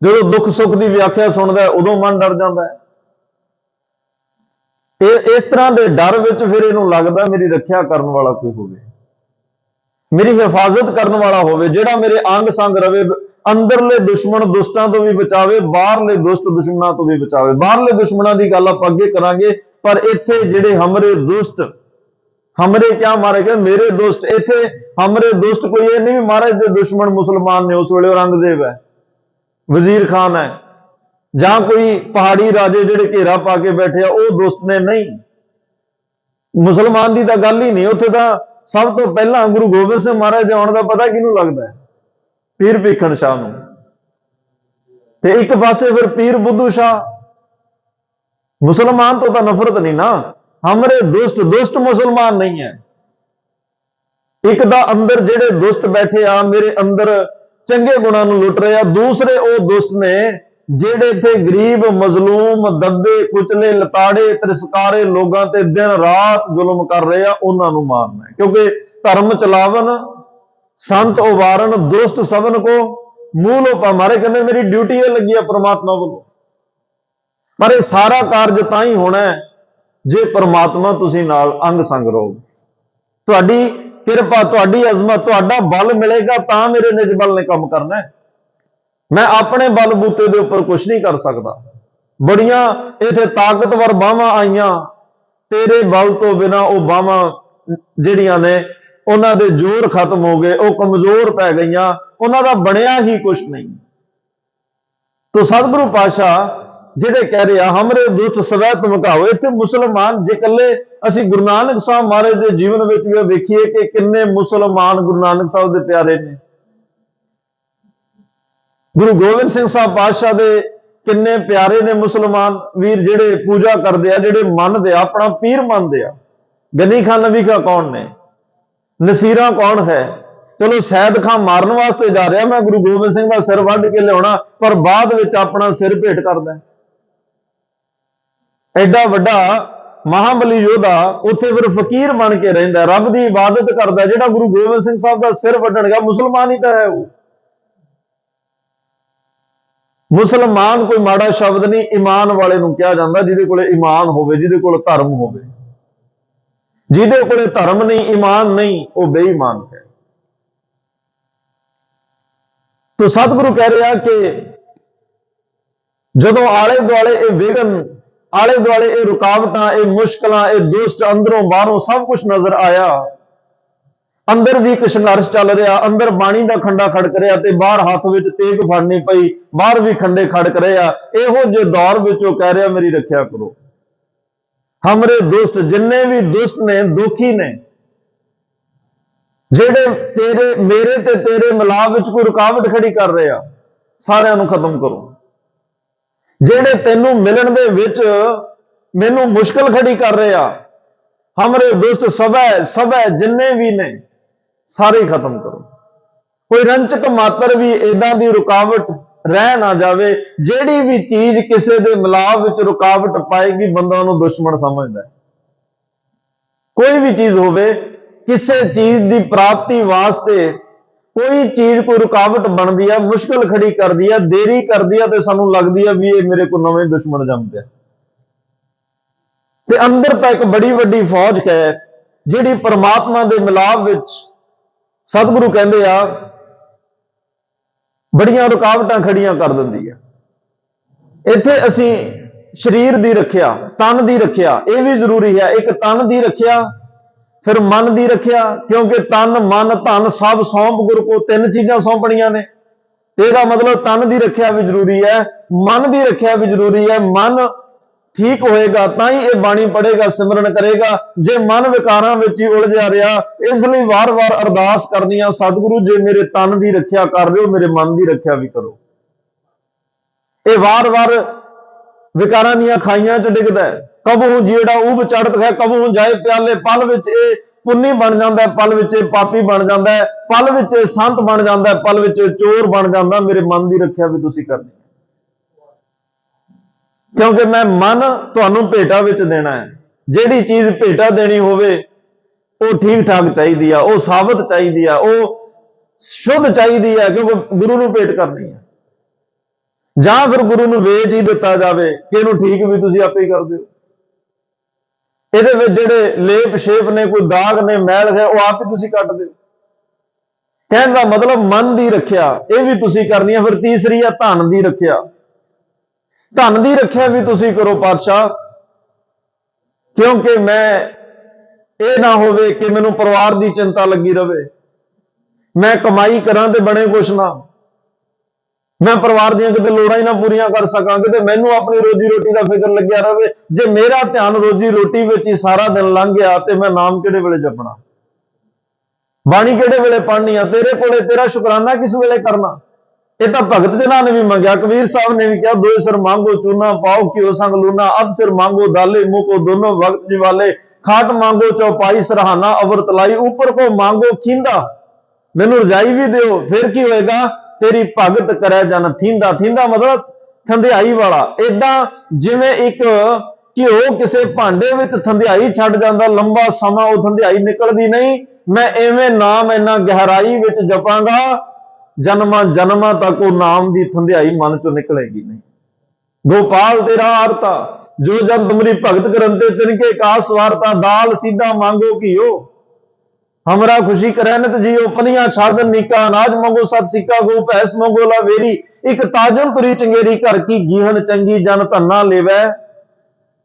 जदों दुख सुख की व्याख्या सुनदा है, उदों मन डर जांदा है। इस तरह के डर विच फिर इहनूं लगदा मेरी रखिया करने वाला कोई होवे, मेरी हिफाजत करने वाला होवे, जिहड़ा मेरे अंग संग रवे। अंदरले दुश्मन दुष्टां तो भी बचावे, बाहरले दुष्ट दुश्मनां तो भी बचावे। बाहरले दुश्मनां की गल आपां अगे करांगे, पर इत्थे जिहड़े हमरे दुष्ट, हमरे क्या महाराज कहते मेरे दुष्ट, इत्थे हमरे दुष्ट कोई ये नहीं महाराज दे दुश्मन मुसलमान ने उस वेले औरंगजेब है, वजीर खान है, जां कोई पहाड़ी राजे जिहड़े घेरा पा के बैठे आ वो दुष्ट ने। नहीं, मुसलमान की तो गल ही नहीं। उत्थे तां सब तो पहला गुरु गोबिंद सिंह महाराज दे आउण दा पता किहनूं लगदा है? पीर भीखण शाह नूं। ते एक पासे फिर पीर बुद्धू शाह। मुसलमान तो नफरत नहीं ना, हमरे दुष्ट, दुष्ट मुसलमान नहीं है। एक दा अंदर जेड़े दुष्ट बैठे आ, मेरे अंदर चंगे गुणां नूं लुट रहे आ। दूसरे वो दुष्ट ने जेड़े थे गरीब मजलूम दबे कुचले लताड़े तिरस्कारे लोगों ते दिन रात जुल्म कर रहे आ, उन्हां नूं मारना है। क्योंकि धर्म चलावन संत उवारन दुष्ट सबन को ਮੂੰਹ ਲੋਪਾ ਮਾਰੇ, ਕਹਿੰਦੇ ਮੇਰੀ ਡਿਊਟੀ ਇਹ ਲੱਗੀ ਆ ਪ੍ਰਮਾਤਮਾ ਵੱਲੋਂ। ਪਰ ਇਹ ਸਾਰਾ ਕਾਰਜ ਤਾਂ ਹੀ ਹੋਣਾ ਹੈ ਜੇ ਪ੍ਰਮਾਤਮਾ ਤੁਸੀਂ ਨਾਲ ਅੰਗ ਸੰਗ ਰਹੋ। ਤੁਹਾਡੀ ਕਿਰਪਾ, ਤੁਹਾਡੀ ਅਜ਼ਮਤ, ਤੁਹਾਡਾ ਬਲ ਮਿਲੇਗਾ ਤਾਂ ਮੇਰੇ ਨਿਜ ਬਲ ਨੇ ਕੰਮ ਕਰਨਾ ਹੈ। ਮੈਂ ਆਪਣੇ ਬਲ ਬੂਤੇ ਦੇ ਉੱਪਰ ਕੁਝ ਨਹੀਂ ਕਰ ਸਕਦਾ। ਬੜੀਆਂ ਇੱਥੇ ਤਾਕਤਵਰ ਬਾਹਾਂ ਆਈਆਂ, ਤੇਰੇ ਬਲ ਤੋਂ ਬਿਨਾ ਉਹ ਬਾਹਾਂ ਜਿਹੜੀਆਂ ਨੇ ਉਹਨਾਂ ਦੇ ਜ਼ੋਰ ਖਤਮ ਹੋ ਗਏ, ਉਹ ਕਮਜ਼ੋਰ ਪੈ ਗਈਆਂ, ਉਹਨਾਂ ਦਾ ਬਣਿਆ ਹੀ ਕੁਝ ਨਹੀਂ। ਤੋ ਸਤਿਗੁਰੂ ਪਾਤਸ਼ਾਹ ਜਿਹੜੇ ਕਹਿ ਰਹੇ ਆ ਹਮਰੇ ਦੁੱਖ ਸਵੈ ਧਮਕਾਓ, ਇੱਥੇ ਮੁਸਲਮਾਨ ਜੇ ਇਕੱਲੇ ਅਸੀਂ ਗੁਰੂ ਨਾਨਕ ਸਾਹਿਬ ਮਹਾਰਾਜ ਦੇ ਜੀਵਨ ਵਿੱਚ ਵੀ ਵੇਖੀਏ ਕਿ ਕਿੰਨੇ ਮੁਸਲਮਾਨ ਗੁਰੂ ਨਾਨਕ ਸਾਹਿਬ ਦੇ ਪਿਆਰੇ ਨੇ। ਗੁਰੂ ਗੋਬਿੰਦ ਸਿੰਘ ਸਾਹਿਬ ਪਾਤਸ਼ਾਹ ਦੇ ਕਿੰਨੇ ਪਿਆਰੇ ਨੇ ਮੁਸਲਮਾਨ ਵੀਰ, ਜਿਹੜੇ ਪੂਜਾ ਕਰਦੇ ਆ, ਜਿਹੜੇ ਮੰਨਦੇ ਆ, ਆਪਣਾ ਪੀਰ ਮੰਨਦੇ ਆ। ਗਨੀ ਖਾਨ ਨਬੀ ਕਾ ਕੌਣ ਨੇ, ਨਸੀਰਾ ਕੌਣ ਹੈ? ਚਲੋ ਸੈਦ ਖਾਂ ਮਾਰਨ ਵਾਸਤੇ ਜਾ ਰਿਹਾ, ਮੈਂ ਗੁਰੂ ਗੋਬਿੰਦ ਸਿੰਘ ਦਾ ਸਿਰ ਵੱਢ ਕੇ ਲਿਆਉਣਾ, ਪਰ ਬਾਅਦ ਵਿੱਚ ਆਪਣਾ ਸਿਰ ਭੇਟ ਕਰਦਾ। ਐਡਾ ਵੱਡਾ ਮਹਾਬਲੀ ਯੋਧਾ ਉੱਥੇ ਫਿਰ ਫਕੀਰ ਬਣ ਕੇ ਰਹਿੰਦਾ, ਰੱਬ ਦੀ ਇਬਾਦਤ ਕਰਦਾ। ਜਿਹੜਾ ਗੁਰੂ ਗੋਬਿੰਦ ਸਿੰਘ ਸਾਹਿਬ ਦਾ ਸਿਰ ਵੱਢਣ ਗਿਆ, ਮੁਸਲਮਾਨ ਹੀ ਤਾਂ ਹੈ ਉਹ। ਮੁਸਲਮਾਨ ਕੋਈ ਮਾੜਾ ਸ਼ਬਦ ਨਹੀਂ, ਈਮਾਨ ਵਾਲੇ ਨੂੰ ਕਿਹਾ ਜਾਂਦਾ, ਜਿਹਦੇ ਕੋਲੇ ਈਮਾਨ ਹੋਵੇ, ਜਿਹਦੇ ਕੋਲ ਧਰਮ ਹੋਵੇ। ਜਿਹਦੇ ਕੋਲੇ ਧਰਮ ਨਹੀਂ, ਈਮਾਨ ਨਹੀਂ, ਉਹ ਬੇਈਮਾਨ ਹੈ। ਤੋ ਸਤਿਗੁਰੂ ਕਹਿ ਰਿਹਾ ਕਿ ਜਦੋਂ ਆਲੇ ਦੁਆਲੇ ਇਹ ਵਿਘਨ, ਆਲੇ ਦੁਆਲੇ ਇਹ ਰੁਕਾਵਟਾਂ, ਇਹ ਮੁਸ਼ਕਲਾਂ, ਇਹ ਦੁਸ਼ਟ ਅੰਦਰੋਂ ਬਾਹਰੋਂ ਸਭ ਕੁਝ ਨਜ਼ਰ ਆਇਆ, ਅੰਦਰ ਵੀ ਇੱਕ ਸੰਘਰਸ਼ ਚੱਲ ਰਿਹਾ, ਅੰਦਰ ਬਾਣੀ ਦਾ ਖੰਡਾ ਖੜਕ ਰਿਹਾ ਤੇ ਬਾਹਰ ਹੱਥ ਵਿੱਚ ਤੇਗ ਫੜਨੀ ਪਈ, ਬਾਹਰ ਵੀ ਖੰਡੇ ਖੜਕ ਰਹੇ ਆ। ਇਹੋ ਜਿਹੇ ਦੌਰ ਵਿੱਚ ਉਹ ਕਹਿ ਰਿਹਾ ਮੇਰੀ ਰੱਖਿਆ ਕਰੋ। ਹਮਰੇ ਦੁਸ਼ਟ, ਜਿੰਨੇ ਵੀ ਦੁਸ਼ਟ ਨੇ, ਦੁਖੀ ਨੇ, ਜਿਹੜੇ ਤੇਰੇ ਮੇਰੇ ਤੇ ਤੇਰੇ ਮਿਲਾਪ ਵਿੱਚ ਕੋਈ ਰੁਕਾਵਟ ਖੜੀ ਕਰ ਰਹੇ ਆ, ਸਾਰਿਆਂ ਨੂੰ ਖਤਮ ਕਰੋ। ਜਿਹੜੇ ਤੈਨੂੰ ਮਿਲਣ ਦੇ ਵਿੱਚ ਮੈਨੂੰ ਮੁਸ਼ਕਲ ਖੜੀ ਕਰ ਰਹੇ ਆ, ਹਮਰੇ ਦੁਸ਼ਟ ਸਭੈ ਜਿੰਨੇ ਵੀ ਨੇ ਸਾਰੇ ਖਤਮ ਕਰੋ। ਕੋਈ ਰੰਚਕ ਮਾਤਰ ਵੀ ਇਦਾਂ ਦੀ ਰੁਕਾਵਟ ਰਹਿ ਨਾ ਜਾਵੇ। ਜਿਹੜੀ ਵੀ ਚੀਜ਼ ਕਿਸੇ ਦੇ ਮਿਲਾਪ ਵਿੱਚ ਰੁਕਾਵਟ ਪਾਏਗੀ, ਬੰਦਾ ਉਹਨੂੰ ਦੁਸ਼ਮਣ ਸਮਝਦਾ। ਕੋਈ ਵੀ ਚੀਜ਼ ਹੋਵੇ, ਕਿਸੇ ਚੀਜ਼ ਦੀ ਪ੍ਰਾਪਤੀ ਵਾਸਤੇ ਕੋਈ ਚੀਜ਼ ਕੋਈ ਰੁਕਾਵਟ ਬਣਦੀ ਹੈ, ਮੁਸ਼ਕਲ ਖੜੀ ਕਰਦੀ ਹੈ, ਦੇਰੀ ਕਰਦੀ ਹੈ, ਤੇ ਸਾਨੂੰ ਲੱਗਦੀ ਹੈ ਵੀ ਇਹ ਮੇਰੇ ਕੋਲ ਨਵੇਂ ਦੁਸ਼ਮਣ ਜੰਮ ਪਿਆ। ਤੇ ਅੰਦਰ ਤਾਂ ਇੱਕ ਬੜੀ ਵੱਡੀ ਫੌਜ ਹੈ ਜਿਹੜੀ ਪਰਮਾਤਮਾ ਦੇ ਮਿਲਾਪ ਵਿੱਚ ਸਤਿਗੁਰੂ ਕਹਿੰਦੇ ਆ ਬੜੀਆਂ ਰੁਕਾਵਟਾਂ ਖੜੀਆਂ ਕਰ ਦਿੰਦੀ ਹੈ। ਇੱਥੇ ਅਸੀਂ ਸਰੀਰ ਦੀ ਰੱਖਿਆ, ਤਨ ਦੀ ਰੱਖਿਆ, ਇਹ ਵੀ ਜ਼ਰੂਰੀ ਹੈ। ਇੱਕ ਤਨ ਦੀ ਰੱਖਿਆ, ਫਿਰ ਮਨ ਦੀ ਰੱਖਿਆ, ਕਿਉਂਕਿ ਤਨ ਮਨ ਧਨ ਸਭ ਸੌਂਪ ਗੁਰ ਕੋ, ਤਿੰਨ ਚੀਜ਼ਾਂ ਸੌਂਪਣੀਆਂ ਨੇ। ਇਹਦਾ ਮਤਲਬ ਤਨ ਦੀ ਰੱਖਿਆ ਵੀ ਜ਼ਰੂਰੀ ਹੈ, ਮਨ ਦੀ ਰੱਖਿਆ ਵੀ ਜ਼ਰੂਰੀ ਹੈ। ਮਨ ਠੀਕ ਹੋਏਗਾ ਤਾਂ ਹੀ ਇਹ ਬਾਣੀ ਪੜ੍ਹੇਗਾ, ਸਿਮਰਨ ਕਰੇਗਾ। ਜੇ ਮਨ ਵਿਕਾਰਾਂ ਵਿੱਚ ਹੀ ਉਲਝਿਆ ਰਿਹਾ, ਇਸ ਲਈ ਵਾਰ-ਵਾਰ ਅਰਦਾਸ ਕਰਨੀ ਆ, ਸਤਿਗੁਰੂ ਜੇ ਮੇਰੇ ਤਨ ਦੀ ਰੱਖਿਆ ਕਰ ਰਹੇ ਹੋ, ਮੇਰੇ ਮਨ ਦੀ ਰੱਖਿਆ ਵੀ ਕਰੋ। ਇਹ ਵਾਰ-ਵਾਰ ਵਿਕਾਰਾਂ ਦੀਆਂ ਖਾਈਆਂ 'ਚ ਡਿੱਗਦਾ ਹੈ। ਕਬਹੂ ਜਿਹੜਾ ਉਬ ਚੜ੍ਹਤ ਹੈ, ਕਬਹੂ ਜਾਏ ਪਿਆਲੇ। ਪਲ ਵਿੱਚ ਇਹ ਪੁੰਨੀ ਬਣ ਜਾਂਦਾ ਹੈ, ਪਲ ਵਿੱਚ ਇਹ ਪਾਪੀ ਬਣ ਜਾਂਦਾ ਹੈ, ਪਲ ਵਿੱਚ ਇਹ ਸੰਤ ਬਣ ਜਾਂਦਾ ਹੈ, ਪਲ ਵਿੱਚ ਇਹ ਚੋਰ ਬਣ ਜਾਂਦਾ। ਮੇਰੇ ਮਨ ਦੀ ਰੱਖਿਆ ਵੀ ਤੁਸੀਂ ਕਰਨੀ, ਕਿਉਂਕਿ ਮੈਂ ਮਨ ਤੁਹਾਨੂੰ ਭੇਟਾ ਵਿੱਚ ਦੇਣਾ ਹੈ। ਜਿਹੜੀ ਚੀਜ਼ ਭੇਟਾ ਦੇਣੀ ਹੋਵੇ ਉਹ ਠੀਕ ਠਾਕ ਚਾਹੀਦੀ ਆ, ਉਹ ਸਾਬਤ ਚਾਹੀਦੀ ਆ, ਉਹ ਸ਼ੁੱਧ ਚਾਹੀਦੀ ਹੈ, ਕਿਉਂਕਿ ਗੁਰੂ ਨੂੰ ਭੇਟ ਕਰਨੀ ਹੈ। ਜਾਂ ਫਿਰ ਗੁਰੂ ਨੂੰ ਵੇਚ ਹੀ ਦਿੱਤਾ ਜਾਵੇ ਕਿ ਇਹਨੂੰ ਠੀਕ ਵੀ ਤੁਸੀਂ ਆਪੇ ਹੀ ਕਰ ਦਿਓ। ਇਹਦੇ ਵਿੱਚ ਜਿਹੜੇ ਲੇਪ ਸ਼ੇਪ ਨੇ, ਕੋਈ ਦਾਗ ਨੇ, ਮੈਲ ਹੈ, ਉਹ ਆਪ ਹੀ ਤੁਸੀਂ ਕੱਟ ਦਿਓ। ਕਹਿਣ ਦਾ ਮਤਲਬ ਮਨ ਦੀ ਰੱਖਿਆ ਇਹ ਵੀ ਤੁਸੀਂ ਕਰਨੀ ਹੈ। ਫਿਰ ਤੀਸਰੀ ਹੈ ਧਨ ਦੀ ਰੱਖਿਆ। ਧਨ ਦੀ ਰੱਖਿਆ ਵੀ ਤੁਸੀਂ ਕਰੋ ਪਾਤਸ਼ਾਹ, ਕਿਉਂਕਿ ਮੈਂ ਇਹ ਨਾ ਹੋਵੇ ਕਿ ਮੈਨੂੰ ਪਰਿਵਾਰ ਦੀ ਚਿੰਤਾ ਲੱਗੀ ਰਵੇ, ਮੈਂ ਕਮਾਈ ਕਰਾਂ ਤੇ ਬਣੇ ਕੁਛ ਨਾ, ਮੈਂ ਪਰਿਵਾਰ ਦੀਆਂ ਕਿਤੇ ਲੋੜਾਂ ਹੀ ਨਾ ਪੂਰੀਆਂ ਕਰ ਸਕਾਂ, ਕਿਤੇ ਮੈਨੂੰ ਆਪਣੀ ਰੋਜੀ ਰੋਟੀ ਦਾ ਫਿਕਰ ਲੱਗਿਆ ਰਵੇ। ਜੇ ਮੇਰਾ ਧਿਆਨ ਰੋਜੀ ਰੋਟੀ ਵਿੱਚ ਹੀ ਸਾਰਾ ਦਿਨ ਲੰਘ ਗਿਆ ਤੇ ਮੈਂ ਨਾਮ ਕਿਹੜੇ ਵੇਲੇ ਜਪਣਾ, ਬਾਣੀ ਕਿਹੜੇ ਵੇਲੇ ਪੜ੍ਹਨੀ ਆ, ਤੇਰੇ ਕੋਲੇ ਤੇਰਾ ਸ਼ੁਕਰਾਨਾ ਕਿਸ ਵੇਲੇ ਕਰਨਾ। ਇਹ ਤਾਂ ਭਗਤ ਜਨਾਂ ਨੇ ਵੀ ਮੰਗਿਆ, ਕਬੀਰ ਸਾਹਿਬ ਨੇ ਵੀ ਕਿਹਾ, ਦੋਏ ਸਿਰ ਮੰਗੋ ਚੂਨਾ ਪਾਓ ਕਿਉ ਸੰਗ ਲੂਨਾ, ਅਧ ਸਿਰ ਮੰਗੋ ਦਾਲੇ ਮੁਕੋ ਦੋਨੋਂ ਵਕਤ ਜਿਵਾਲੇ, ਖਾਟ ਮੰਗੋ ਚੌਪਾਈ ਸਰਹਾਨਾ ਅਵਰ ਤਲਾਈ, ਉੱਪਰ ਕੋ ਮੰਗੋ ਖੀਂਦਾ, ਮੈਨੂੰ ਰਜਾਈ ਵੀ ਦਿਓ, ਫਿਰ ਕੀ ਹੋਏਗਾ, ਤੇਰੀ ਭਗਤ ਕਰੈ ਜਨ ਥੀਂਦਾ। ਥੀਂਦਾ ਮਤਲਬ ਥੰਧਿਆਈ ਵਾਲਾ। ਏਦਾਂ ਜਿਵੇਂ ਇੱਕ ਘਿਓ ਕਿਸੇ ਭਾਂਡੇ ਵਿੱਚ ਥੰਧਿਆਈ ਛੱਡ ਜਾਂਦਾ, ਲੰਬਾ ਸਮਾਂ ਉਹ ਥੰਧਿਆਈ ਨਿਕਲਦੀ ਨਹੀਂ, ਮੈਂ ਐਵੇਂ ਨਾਮ ਇੰਨਾ ਗਹਿਰਾਈ ਵਿੱਚ ਜਪਾਂਗਾ जन्मां जन्मां तक वो नाम की धंधियाई मन चो निकलेगी नहीं। गोपाल तेरा आरता, जो जब तुमरी भगत करते तिनके कास वारता, दाल सीधा मांगो घियो, हमरा खुशी करे नित जियो, पनिया छादन नीका, अनाज मंगो सत सिक्का, गो भैंस मंगो लावेरी, एक ताजन तुरी चंगेरी, घर की गीहन चंगी, जन धन्ना लेवै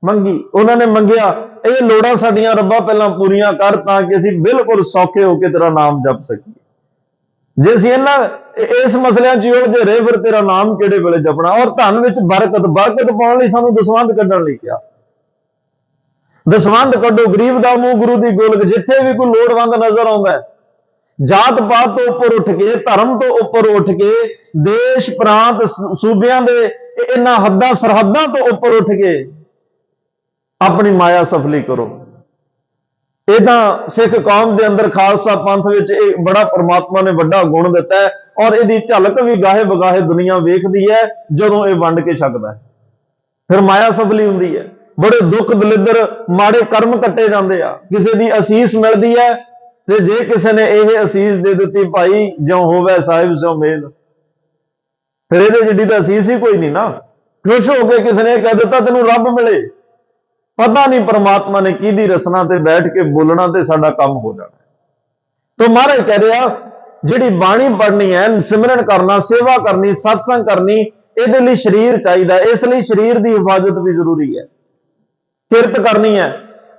मंगी। उन्होंने मंगिया ये लोड़ां साडियां रब्बा पहला पूरियां कर, ताकि असीं बिल्कुल सौखे होकर तेरा नाम जप सकीए। जे असीं इस मसलियां च उलझे रहे, फिर तेरा नाम किहड़े वेले जपना। और धन विच बरकत, बरकत पाउण लई सानूं दसवंध कढण लई कहा। दसवंध कढो, गरीब दा मूंह गुरु दी गोलक। जिथे भी कोई लोड़वंद नजर आउंदा है, जात पात तो उपर उठ के, धर्म तो उपर उठ के, देश प्रांत सूबियां दे इन्हां हद्दां सरहदां तो उपर उठ के अपनी माया सफली करो। ये तो सिख कौम के अंदर खालसा पंथ विच बड़ा परमात्मा ने बड़ा गुण दिता है, और यदि झलक भी गाहे बगाहे दुनिया वेखदी है जदों ये वंड के छकदा है। फिर माया सफली हुंदी है। बड़े दुख दलिद्र माड़े कर्म कट्टे जाते आ, किसी की असीस मिलती है, तो जे किसी ने यह असीस दे दी, भाई ज्यों होवे साहिब स्यों मेल, फिर ये जिड्डी तो असीस ही कोई नहीं ना। खुश होकर किसी ने कह दिता तेनों रब मिले, पता नहीं परमात्मा ने की रसना ते बैठ के बोलना ते साडा काम हो जाना। तो महाराज कह रहा जिहड़ी बाणी पढ़नी है, सिमरन करना, सेवा करनी, सत्संग करनी, इहदे लई शरीर चाहिए, इसलिए शरीर की हिफाजत भी जरूरी है। किरत करनी है,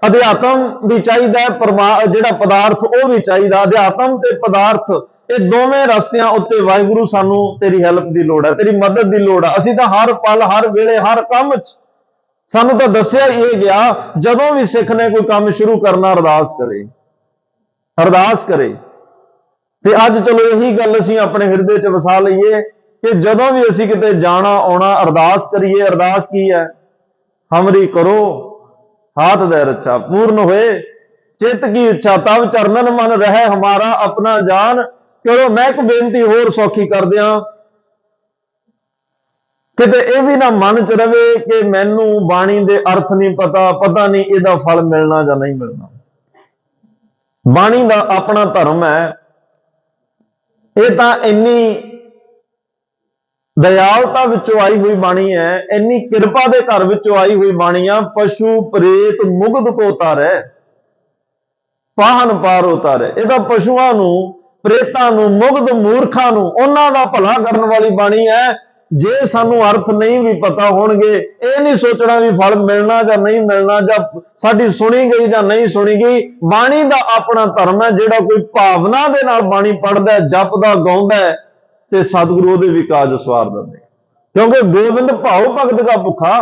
अध्यात्म भी चाहिए, जिहड़ा पदार्थ वह भी चाहिए। अध्यात्म ते पदार्थ ये दोवें रस्तियां उत्ते वाहिगुरू सानू तेरी हैल्प की लोड़ है, तेरी मदद की लोड़ है। असीं तां हर पल हर वेले हर काम सानू तो दसिया ये गया, जदों भी सिख ने कोई काम शुरू करना अरदास करे, अरदास करे। ते अज चलो यही गल असीं अपने हिरदे च वसा लईए कि जदों भी असीं किते जाना आउणा अरदास करिए। अरदास की है? हमरी करो हाथ दे रक्षा, पूर्ण होए चित की इच्छा, तब चरणन मन रहे हमारा अपना जान। चलो मैं एक बेनती होर सौखी कर दियां, किते यह भी ना मन च रहे कि मैनू बाणी दे अर्थ नहीं पता, पता नहीं इसका फल मिलना या नहीं मिलना। बाणी का अपना धर्म है, ये तो इन्नी दयालता विचों आई हुई बाणी है, इन्नी किरपा के घर विचों आई हुई बाणी है। पशु प्रेत मुग्ध को उतारे, पाहन पार उतारे। यह पशुओं नू, प्रेतां नू, मुग्ध मूर्खां नू उन्हां दा भला करन वाली बाणी है। जे सानू अर्थ नहीं भी पता होणगे, ये नहीं सोचना भी फल मिलना या नहीं मिलना, या साडी सुनी गई या नहीं सुनी गई। बाणी का अपना धर्म है, जिहड़ा कोई भावना दे नाल बाणी पढ़दा, जपदा, गाउंदा है, ते सतगुरु उहदे भी काज सवार दिंदे। क्योंकि गोबिंद भाव भगत का भुखा,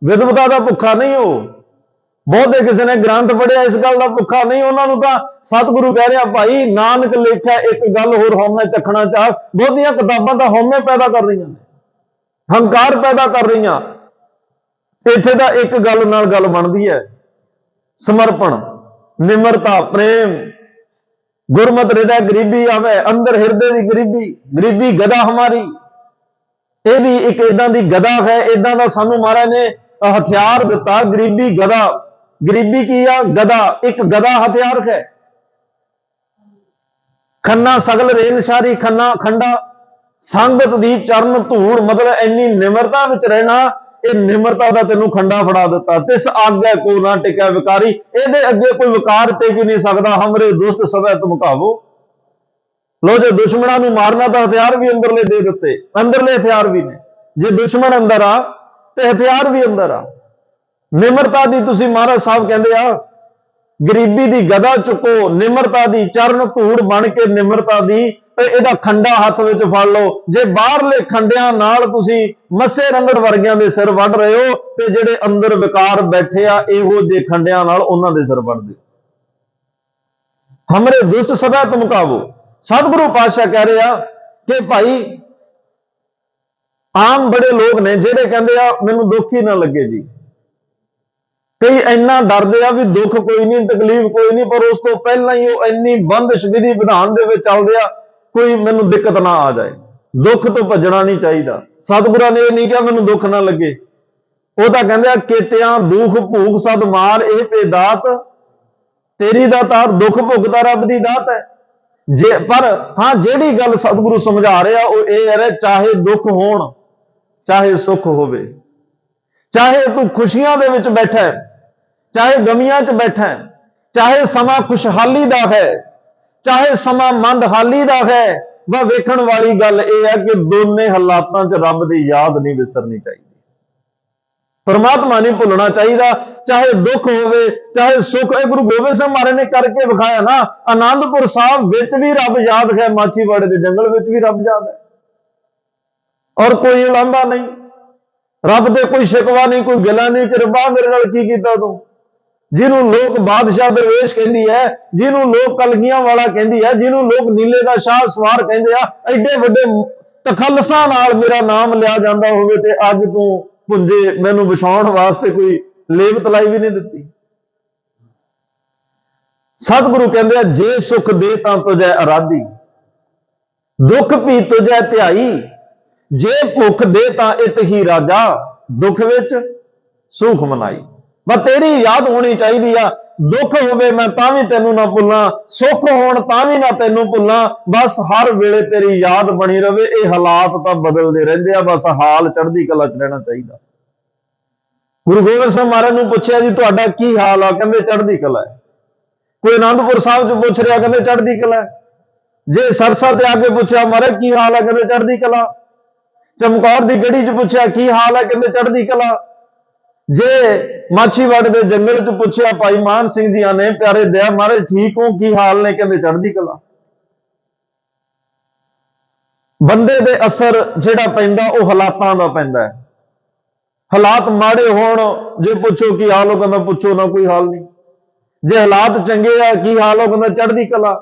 विद्वता का भुखा नहीं हो। बहुते किसी ने ग्रंथ पढ़िया इस गल का भुखा नहीं, उन्होंने तो सतगुरु कह रहा भाई नानक लेखा एक गल होर हौमे चखना चाह। बहुतियां किताबां तो हौमे पैदा कर रही हैं, हंकार पैदा कर रही हैं। इत्थे तो एक गल नाल गल बनती है, समर्पण, निमरता, प्रेम। गुरमत हृदय गरीबी आवे, अंदर हृदय की गरीबी, गरीबी गदा हमारी। यह भी एक इदां दी गदा है, इदां दा सानू महाराज ने हथियार दिता, गरीबी गदा। गरीबी की आ गदा, एक गदा हथियार है। खन्ना सगल रेनशारी, खन्ना खंडा संगत दी चरण धूड़, मतलब इन्नी निमरता विच रहना। ये निमरता का तेनों खंडा फड़ा दिता। तिस आगे को ना टिकै विकारी, ये अगे कोई विकार टिक ही नहीं सकता। हमरे दुष्ट सवै धमकावो। लो जो दुश्मनों को मारना तो हथियार भी अंदरले दे दिते, अंदरले हथियार भी ने। जे दुश्मन अंदर आ तो हथियार भी अंदर आ। निमरता दी तुसी महाराज साहब कहते आ, गरीबी दी गदा चुको, निमरता दी चरण धूड़ बन के निमरता दी ਇਹਦਾ खंडा हाथ में फड़ लो। जे बाहरले खंडियां नाल तुसी मसे रंगड़ वर्गियां दे सिर वढ़ रहे हो, ते जेड़े अंदर विकार बैठे आ इहो जे खंडियां नाल उन्हां दे सिर वढ़ दिओ। हमरे दुष्ट सदा धमकावो। सतगुरु पातशाह कह रहे आ कि भाई आम बड़े लोग ने जेड़े कहंदे आ मैनूं दुख ही ना लगे जी। कई इन्ना डरदे आ भी दुख कोई नहीं, तकलीफ कोई नहीं, पर उस तो पहला ही वो इन्नी बंदिश विधि विधान दे विच चलदे आ, कोई मैनूं दिक्कत ना आ जाए। दुख तो भजना नहीं चाहिए। सतगुरां ने नहीं कहा मैनूं दुख ना लगे, वो तो कहंदे आ केतियां दुख भूख सद मार, ए पे दात तेरी दातार, दुख भुगता रब दी दात है। जे पर हाँ ਜਿਹੜੀ ਗੱਲ ਸਤਿਗੁਰੂ ਸਮਝਾ ਰਿਹਾ ਉਹ ਇਹ ਹੈ ਚਾਹੇ ਦੁੱਖ ਹੋਣ ਚਾਹੇ ਸੁੱਖ ਹੋਵੇ, ਚਾਹੇ ਤੂੰ ਖੁਸ਼ੀਆਂ ਦੇ ਵਿੱਚ ਬੈਠਾ ਹੈ, ਚਾਹੇ ਗਮੀਆਂ 'ਚ ਬੈਠਾ ਹੈ, ਚਾਹੇ ਸਮਾਂ ਖੁਸ਼ਹਾਲੀ ਦਾ ਹੈ, ਚਾਹੇ ਸਮਾਂ ਮੰਦਹਾਲੀ ਦਾ ਹੈ, ਵਹ ਵੇਖਣ ਵਾਲੀ ਗੱਲ ਇਹ ਹੈ ਕਿ ਦੋਨੇ ਹਾਲਾਤਾਂ 'ਚ ਰੱਬ ਦੀ ਯਾਦ ਨਹੀਂ ਵਿਸਰਨੀ ਚਾਹੀਦੀ, परमात्मा नहीं भुलना चाहिए। चाहे दुख होवे चाहे सुख, गुरु गोबिंद सिंह महाराज ने करके विखाया ना। आनंदपुर साहब विच भी रब याद है, माछीवाड़े के जंगल विच भी रब याद है, और कोई उलांभा नहीं, रब दे कोई शिकवा नहीं, कोई गिला नहीं कि रब्बा मेरे नाल की कीता तू। जिन्हों लोग बादशाह दरवेश कहती है, जिन्हों लोग कलगियां वाला कहती है, जिन्हों लोग नीले का शाह सवार कहते हैं, एडे वड्डे तखलसा नाल मेरा नाम लिया जाता होवे ते अज तू पुंजे मैनू बचाउण वास्ते कोई लेब तलाई भी नहीं दिती। सतगुरु कहते हैं जे सुख दे तां तुझै आराधी, दुख भी तुझै ध्याई, जे भुख दे तां इत ही राजा, दुख विच सुख मनाई। बस तेरी याद होनी चाहिए आ, दुख होवे मैं तां भी तैनू ना भुल्लां, सुख होण तां भी ना तैनू भुल्लां, बस हर वेले तेरी याद बनी रहे। ये हालात तां बदलते रहंदे आ, बस हाल चढ़दी कला च रहना चाहिए। गुरु गोबिंद सिंह महाराज नूं पुछया जी तुहाडा की हाल आ, कहंदे चढ़दी कला है। कोई आनंदपुर साहब च पुछ रहा, कहंदे चढ़दी कला है। जे सरसा ते आके पुछया महाराज की हाल है, कहंदे चढ़दी कला। चमकौर दी गढ़ी च पुछया की हाल है, कहंदे चढ़दी कला। जे माछीवाड़े के जंगल च पूछया भाई मान सिंह जी ने प्यारे दया महाराज ठीक हो, की हाल ने, कहंदे चढ़दी कला। बंदे दे असर जिहड़ा पैंदा वो हालातां दा पैंदा है। हालात माड़े होण जे पुछो की हाल हो, कहंदा पुछो ना कोई हाल नहीं। जे हालात चंगे आ की हाल हो, कहंदा चढ़दी कला।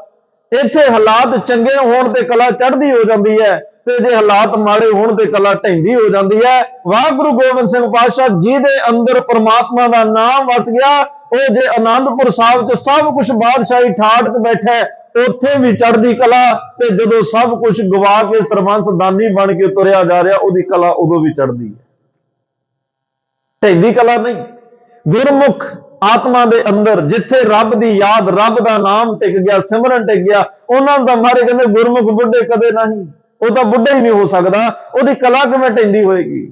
इत्थे हालात चंगे होण ते कला चढ़दी हो जाती है, ते जे हालात माड़े होण ते कला ढैंदी हो जाती है। वाहिगुरु गोबिंद सिंह पातशाह जी दे अंदर परमात्मा दा नाम वस गया, वो जे आनंदपुर साहब च सब कुछ बादशाही ठाठ च बैठा है, उत्थे भी चढ़दी कला, ते जदों सब कुछ गवा के सरबंस दानी बन के तुरया जा रहा, उहदी कला उदों भी चढ़दी है, ढैंदी कला नहीं। गुरमुख आत्मा दे अंदर जिथे रब दी याद, रब दा नाम टिक गया, सिमरन टिक गया, उन्होंने तो मारे कहते गुरमुख बुढ़े कदे नहीं, वो तो बुढ़ा ही नहीं हो सकता, वो कला किवें ढैंदी होएगी।